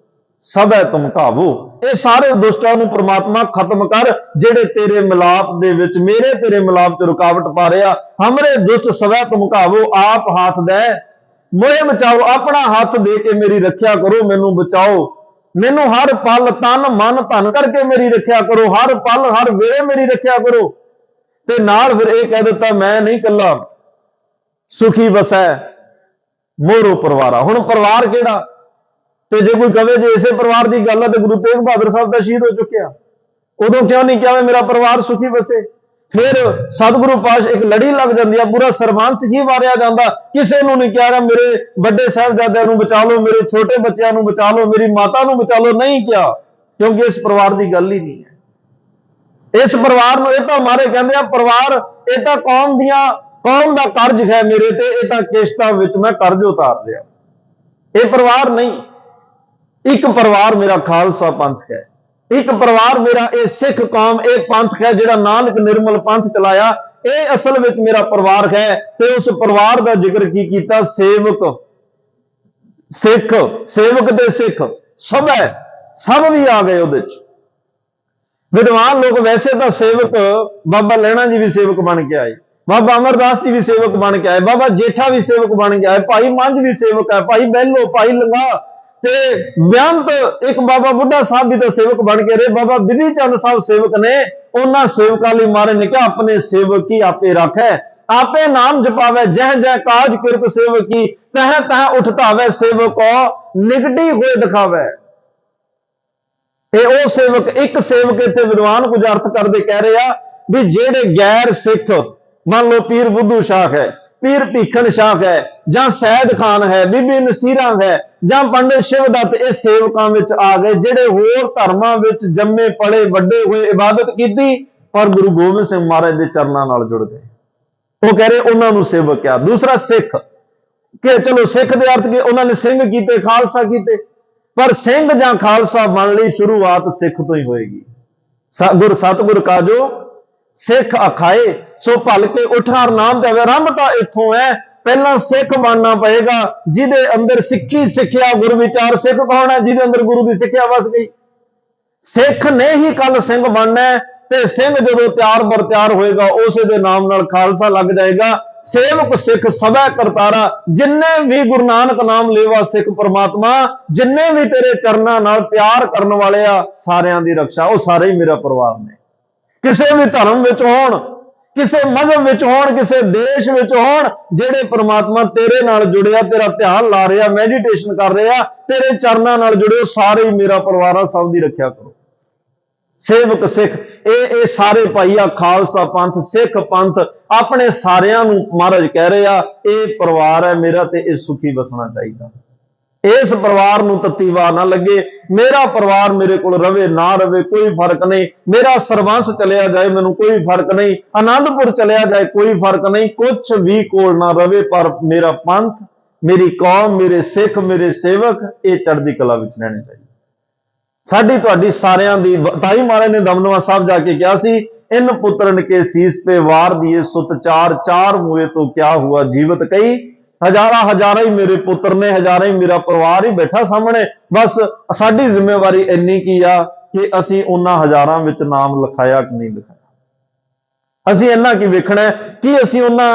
ਸਭੈ ਤੁਮ ਕਾਬੂ, ਇਹ ਸਾਰੇ ਦੁਸ਼ਟਾਂ ਨੂੰ ਪ੍ਰਮਾਤਮਾ ਖਤਮ ਕਰ ਜਿਹੜੇ ਤੇਰੇ ਮਿਲਾਪ ਦੇ ਵਿੱਚ, ਮੇਰੇ ਤੇਰੇ ਮਿਲਾਪ ਚ ਰੁਕਾਵਟ ਪਾ ਰਿਹਾ। ਹਮਰੇ ਦੁਸ਼ਟ ਸਭੈ ਤੁਮ ਕਾਬੂ, ਆਪ ਹੱਥ ਦੇ ਮੋਏ ਬਚਾਓ, ਆਪਣਾ ਹੱਥ ਦੇ ਕੇ ਮੇਰੀ ਰੱਖਿਆ ਕਰੋ, ਮੈਨੂੰ ਬਚਾਓ, ਮੈਨੂੰ ਹਰ ਪਲ ਤਨ ਮਨ ਧਨ ਕਰਕੇ ਮੇਰੀ ਰੱਖਿਆ ਕਰੋ, ਹਰ ਪਲ ਹਰ ਵੇਲੇ ਮੇਰੀ ਰੱਖਿਆ ਕਰੋ। ਤੇ ਨਾਲ ਫਿਰ ਇਹ ਕਹਿ ਦਿੱਤਾ ਮੈਂ ਨਹੀਂ ਇਕੱਲਾ, ਸੁਖੀ ਵਸੈ ਮੋਰੋ ਪਰਿਵਾਰਾ। ਹੁਣ ਪਰਿਵਾਰ ਕਿਹੜਾ, ਤੇ ਜੇ ਕੋਈ ਕਵੇ ਜੇ ਇਸੇ ਪਰਿਵਾਰ ਦੀ ਗੱਲ ਹੈ ਤੇ ਗੁਰੂ ਤੇਗ ਬਹਾਦਰ ਸਾਹਿਬ ਦਾ ਸ਼ਹੀਦ ਹੋ ਚੁੱਕਿਆ, ਉਦੋਂ ਕਿਉਂ ਨਹੀਂ ਕਿਹਾ ਮੇਰਾ ਪਰਿਵਾਰ ਸੁਖੀ ਵਸੇ। ਫਿਰ ਸਤਿਗੁਰੂ ਪਾਤਸ਼ਾਹ ਇੱਕ ਲੜੀ ਲੱਗ ਜਾਂਦੀ ਆ, ਪੂਰਾ ਸਰਬੰਸ ਹੀ ਵਾਰਿਆ ਜਾਂਦਾ, ਕਿਸੇ ਨੂੰ ਨਹੀਂ ਕਿਹਾ ਮੇਰੇ ਵੱਡੇ ਸਾਹਿਬਜ਼ਾਦਿਆਂ ਨੂੰ ਬਚਾ ਲਓ, ਮੇਰੇ ਛੋਟੇ ਬੱਚਿਆਂ ਨੂੰ ਬਚਾ ਲਓ, ਮੇਰੀ ਮਾਤਾ ਨੂੰ ਬਚਾ ਲਓ, ਨਹੀਂ ਕਿਹਾ, ਕਿਉਂਕਿ ਇਸ ਪਰਿਵਾਰ ਦੀ ਗੱਲ ਹੀ ਨਹੀਂ ਹੈ। ਇਸ ਪਰਿਵਾਰ ਨੂੰ ਇਹ ਤਾਂ ਮਾਰੇ ਕਹਿੰਦੇ ਆ ਪਰਿਵਾਰ, ਇਹ ਤਾਂ ਕੌਮ ਦਾ ਕਰਜ਼ ਹੈ ਮੇਰੇ ਤੇ, ਇਹ ਤਾਂ ਕਿਸ਼ਤਾਂ ਵਿੱਚ ਮੈਂ ਕਰਜ਼ ਉਤਾਰ ਲਿਆ, ਇਹ ਪਰਿਵਾਰ ਨਹੀਂ। ਇੱਕ ਪਰਿਵਾਰ ਮੇਰਾ ਖਾਲਸਾ ਪੰਥ ਹੈ, ਇੱਕ ਪਰਿਵਾਰ ਮੇਰਾ ਇਹ ਸਿੱਖ ਕੌਮ, ਇਹ ਪੰਥ ਹੈ ਜਿਹੜਾ ਨਾਨਕ ਨਿਰਮਲ ਪੰਥ ਚਲਾਇਆ, ਇਹ ਅਸਲ ਵਿੱਚ ਮੇਰਾ ਪਰਿਵਾਰ ਹੈ। ਤੇ ਉਸ ਪਰਿਵਾਰ ਦਾ ਜ਼ਿਕਰ ਕੀ ਕੀਤਾ, ਸੇਵਕ ਸਿੱਖ, ਸੇਵਕ ਤੇ ਸਿੱਖ ਸਭ ਵੀ ਆ ਗਏ ਉਹਦੇ ਚ। ਵਿਦਵਾਨ ਲੋਕ ਵੈਸੇ ਤਾਂ ਸੇਵਕ, ਬਾਬਾ ਲਹਿਣਾ ਜੀ ਵੀ ਸੇਵਕ ਬਣ ਕੇ ਆਏ, ਬਾਬਾ ਅਮਰਦਾਸ ਜੀ ਵੀ ਸੇਵਕ ਬਣ ਕੇ ਆਏ, ਬਾਬਾ ਜੇਠਾ ਵੀ ਸੇਵਕ ਬਣ ਕੇ ਆਏ, ਭਾਈ ਮੰਝ ਵੀ ਸੇਵਕ ਹੈ, ਭਾਈ ਬਹਿਲੋ, ਭਾਈ ਲੰਗਾ, ਤੇ ਬੇਅੰਤ ਇੱਕ ਬਾਬਾ ਬੁੱਢਾ ਸਾਹਿਬ ਵੀ ਤਾਂ ਸੇਵਕ ਬਣ ਕੇ ਰਹੇ, ਬਾਬਾ ਬਿਧੀ ਚੰਦ ਸਾਹਿਬ ਸੇਵਕ ਨੇ। ਉਹਨਾਂ ਸੇਵਕਾਂ ਲਈ ਮਹਾਰਾਜ ਨੇ ਕਿਹਾ ਆਪਣੇ ਸੇਵਕ ਹੀ ਆਪੇ ਰੱਖੈ, ਆਪੇ ਨਾਮ ਜਪਾਵੇ, ਜਹ ਜਹ ਕਾਜ ਕਿਰਤ ਸੇਵਕੀ, ਤਹ ਤਹ ਉਠਤਾਵੇ ਸੇਵਕੋ ਨਿਗਟੀ ਹੋਏ ਦਿਖਾਵੇ। ਇਹ ਉਹ ਸੇਵਕ, ਇੱਕ ਸੇਵਕ ਇੱਥੇ ਵਿਦਵਾਨ ਕੁਝ ਅਰਥ ਕਰਦੇ ਕਹਿ ਰਹੇ ਆ ਵੀ ਜਿਹੜੇ ਗੈਰ ਸਿੱਖ, ਮੰਨ ਲਓ ਪੀਰ ਬੁੱਧੂ ਸ਼ਾਹ ਹੈ, ਪੀਰ ਭੀਖਣ ਸ਼ਾਹ ਹੈ, ਜਾਂ ਸੈਦ ਖਾਨ ਹੈ, ਬੀਬੀ ਨਸੀਰਾਂ ਹੈ, ਜਾਂ ਪੰਡਿਤ ਸ਼ਿਵਦੱਤ, ਇਹ ਸੇਵਕਾਂ ਵਿੱਚ ਆ ਗਏ ਜਿਹੜੇ ਹੋਰ ਧਰਮਾਂ ਵਿੱਚ ਜੰਮੇ ਪਲੇ ਵੱਡੇ ਹੋਏ, ਇਬਾਦਤ ਕੀਤੀ ਪਰ ਗੁਰੂ ਗੋਬਿੰਦ ਸਿੰਘ ਮਹਾਰਾਜ ਦੇ ਚਰਨਾਂ ਨਾਲ ਜੁੜ ਗਏ। ਉਹ ਕਹਿ ਰਹੇ ਉਹਨਾਂ ਨੂੰ ਸੇਵਕ ਕਿਹਾ। ਦੂਸਰਾ ਸਿੱਖ, ਕਿ ਚਲੋ ਸਿੱਖ ਦੇ ਅਰਥ ਕਿ ਉਹਨਾਂ ਨੇ ਸਿੰਘ ਕੀਤੇ, ਖਾਲਸਾ ਕੀਤੇ, ਪਰ ਸਿੰਘ ਜਾਂ ਖਾਲਸਾ ਬਣਨ ਲਈ ਸ਼ੁਰੂਆਤ ਸਿੱਖ ਤੋਂ ਹੀ ਹੋਏਗੀ। ਗੁਰ ਸਤਿਗੁਰ ਕਾਜੋ ਸਿੱਖ ਅਖਾਏ, ਸੋ ਭਲ ਕੇ ਉਠਾਰ ਨਾਮ ਦੇਵੇ। ਆਰੰਭ ਤਾਂ ਇੱਥੋਂ ਹੈ, ਪਹਿਲਾਂ ਸਿੱਖ ਬਣਨਾ ਪਏਗਾ ਜਿਹਦੇ ਅੰਦਰ ਸਿੱਖੀ ਸਿੱਖਿਆ ਗੁਰ ਵਿਚਾਰ। ਸਿੱਖ ਕੌਣ ਹੈ, ਜਿਹਦੇ ਅੰਦਰ ਗੁਰੂ ਦੀ ਸਿੱਖਿਆ ਵਸ ਗਈ। ਸਿੱਖ ਨੇ ਹੀ ਕੱਲ ਸਿੰਘ ਬਣਨਾ, ਤੇ ਸਿੰਘ ਜਦੋਂ ਤਿਆਰ ਬਰ ਤਿਆਰ ਹੋਏਗਾ ਉਸੇ ਦੇ ਨਾਮ ਨਾਲ ਖਾਲਸਾ ਲੱਗ ਜਾਏਗਾ। ਸੇਵਕ ਸਿੱਖ ਸਭੈ ਕਰਤਾਰਾ, ਜਿੰਨੇ ਵੀ ਗੁਰੂ ਨਾਨਕ ਨਾਮ ਲੇਵਾ ਸਿੱਖ ਪਰਮਾਤਮਾ, ਜਿੰਨੇ ਵੀ ਤੇਰੇ ਚਰਨਾਂ ਨਾਲ ਪਿਆਰ ਕਰਨ ਵਾਲੇ ਆ, ਸਾਰਿਆਂ ਦੀ ਰੱਖਿਆ, ਉਹ ਸਾਰੇ ਹੀ ਮੇਰਾ ਪਰਿਵਾਰ ਨੇ। ਕਿਸੇ ਵੀ ਧਰਮ ਵਿੱਚ ਹੋਣ, ਕਿਸੇ ਮਜ਼ਹਬ ਵਿੱਚ ਹੋਣ, ਕਿਸੇ ਦੇਸ਼ ਵਿੱਚ ਹੋਣ, ਜਿਹੜੇ ਪ੍ਰਮਾਤਮਾ ਤੇਰੇ ਨਾਲ ਜੁੜਿਆ, ਤੇਰਾ ਧਿਆਨ ਲਾ ਰਿਹਾ, ਮੈਡੀਟੇਸ਼ਨ ਕਰ ਰਿਹਾ, ਤੇਰੇ ਚਰਨਾਂ ਨਾਲ ਜੁੜਿਓ, ਸਾਰੇ ਹੀ ਮੇਰਾ ਪਰਿਵਾਰ ਆ, ਸਭ ਦੀ ਰੱਖਿਆ ਕਰੋ। ਸੇਵਕ ਸਿੱਖ, ਇਹ ਸਾਰੇ ਭਾਈ ਆ, ਖਾਲਸਾ ਪੰਥ, ਸਿੱਖ ਪੰਥ, ਆਪਣੇ ਸਾਰਿਆਂ ਨੂੰ ਮਹਾਰਾਜ ਕਹਿ ਰਹੇ ਆ ਇਹ ਪਰਿਵਾਰ ਹੈ ਮੇਰਾ, ਤੇ ਇਹ ਸੁਖੀ ਵਸਣਾ ਚਾਹੀਦਾ। ਇਸ ਪਰਿਵਾਰ ਨੂੰ ਤੱਤੀ ਵਾਰ ਨਾ ਲੱਗੇ, ਮੇਰਾ ਪਰਿਵਾਰ ਮੇਰੇ ਕੋਲ ਰਵੇ ਨਾ ਰਵੇ ਕੋਈ ਫਰਕ ਨਹੀਂ, ਮੇਰਾ ਸਰਬੰਸ ਚਲਿਆ ਜਾਏ ਮੈਨੂੰ ਕੋਈ ਫਰਕ ਨਹੀਂ, ਆਨੰਦਪੁਰ ਚਲਿਆ ਜਾਏ ਕੋਈ ਫਰਕ ਨਹੀਂ, ਕੁਛ ਵੀ ਕੋਲ ਨਾ ਰਵੇ, ਪਰ ਮੇਰਾ ਪੰਥ, ਮੇਰੀ ਕੌਮ, ਮੇਰੇ ਸਿੱਖ, ਮੇਰੇ ਸੇਵਕ ਇਹ ਚੜ੍ਹਦੀ ਕਲਾ ਵਿੱਚ ਰਹਿਣੇ ਚਾਹੀਦੇ। ਸਾਡੀ ਤੁਹਾਡੀ ਸਾਰਿਆਂ ਦੀ ਤਾਈ ਮਹਾਰਾਜ ਨੇ ਦਮਦਮਾ ਸਾਹਿਬ ਜਾ ਕੇ ਕਿਹਾ ਸੀ, ਇਨ ਪੁੱਤਰਨ ਕੇ ਸੀਸ पे वार दिए सुत चार, चार मुए तो क्या हुआ जीवत कई। ਹਜ਼ਾਰਾਂ ਹੀ ਮੇਰੇ ਪੁੱਤਰ ਨੇ, ਹਜ਼ਾਰਾਂ ਹੀ ਮੇਰਾ ਪਰਿਵਾਰ ਹੀ ਬੈਠਾ ਸਾਹਮਣੇ। ਬਸ ਸਾਡੀ ਜ਼ਿੰਮੇਵਾਰੀ ਇੰਨੀ ਕੀ ਆ ਕਿ ਅਸੀਂ ਉਹਨਾਂ ਹਜ਼ਾਰਾਂ ਵਿੱਚ ਨਾਮ ਲਿਖਾਇਆ ਕਿ ਨਹੀਂ ਲਿਖਾਇਆ। ਅਸੀਂ ਇੰਨਾ ਕੀ ਵੇਖਣਾ ਹੈ ਕਿ ਅਸੀਂ ਉਹਨਾਂ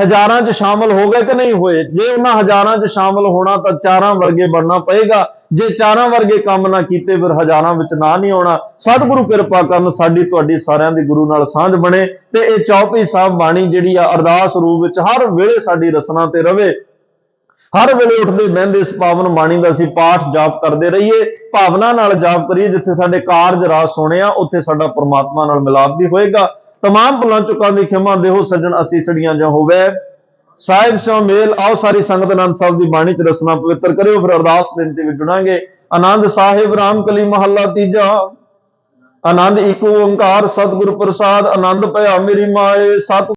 ਹਜ਼ਾਰਾਂ 'ਚ ਸ਼ਾਮਲ ਹੋ ਗਏ ਕਿ ਨਹੀਂ ਹੋਏ। ਜੇ ਉਹਨਾਂ ਹਜ਼ਾਰਾਂ 'ਚ ਸ਼ਾਮਲ ਹੋਣਾ ਤਾਂ ਚਾਰਾਂ ਵਰਗੇ ਬਣਨਾ ਪਏਗਾ। ਜੇ ਚਾਰਾਂ ਵਰਗੇ ਕੰਮ ਨਾ ਕੀਤੇ ਫਿਰ ਹਜ਼ਾਰਾਂ ਵਿੱਚ ਨਾ ਨਹੀਂ ਆਉਣਾ। ਸਤਿਗੁਰੂ ਕਿਰਪਾ ਕਰਨ ਸਾਡੀ ਤੁਹਾਡੀ ਸਾਰਿਆਂ ਦੀ ਗੁਰੂ ਨਾਲ ਸਾਂਝ ਬਣੇ ਤੇ ਇਹ ਚੌਪਈ ਸਾਹਿਬ ਬਾਣੀ ਜਿਹੜੀ ਆ ਅਰਦਾਸ ਰੂਪ ਵਿੱਚ ਹਰ ਵੇਲੇ ਸਾਡੀ ਰਸਨਾ ਤੇ ਰਵੇ। ਹਰ ਵੇਲੇ ਉੱਠਦੇ ਬਹਿੰਦੇ ਇਸ ਪਾਵਨ ਬਾਣੀ ਦਾ ਅਸੀਂ ਪਾਠ ਜਾਪ ਕਰਦੇ ਰਹੀਏ, ਭਾਵਨਾ ਨਾਲ ਜਾਪ ਕਰੀਏ। ਜਿੱਥੇ ਸਾਡੇ ਕਾਰਜ ਰਾਸ ਹੋਣੇ ਆ ਉੱਥੇ ਸਾਡਾ ਪ੍ਰਮਾਤਮਾ ਨਾਲ ਮਿਲਾਪ ਵੀ ਹੋਏਗਾ। तमाम भुलां चुकां दी खिमा देहो सज्जन असीसड़ियां जो होवे। साहिब स्यों मेल आओ सारी संगत आनंद साहब की बाणी च रसना पवित्र करियो। फिर अरदास बेनती विच जुड़ांगे। आनंद साहिब रामकली महला तीजा। आनंद इक ओंकार सतगुर प्रसाद। आनंद भया मेरी माए सत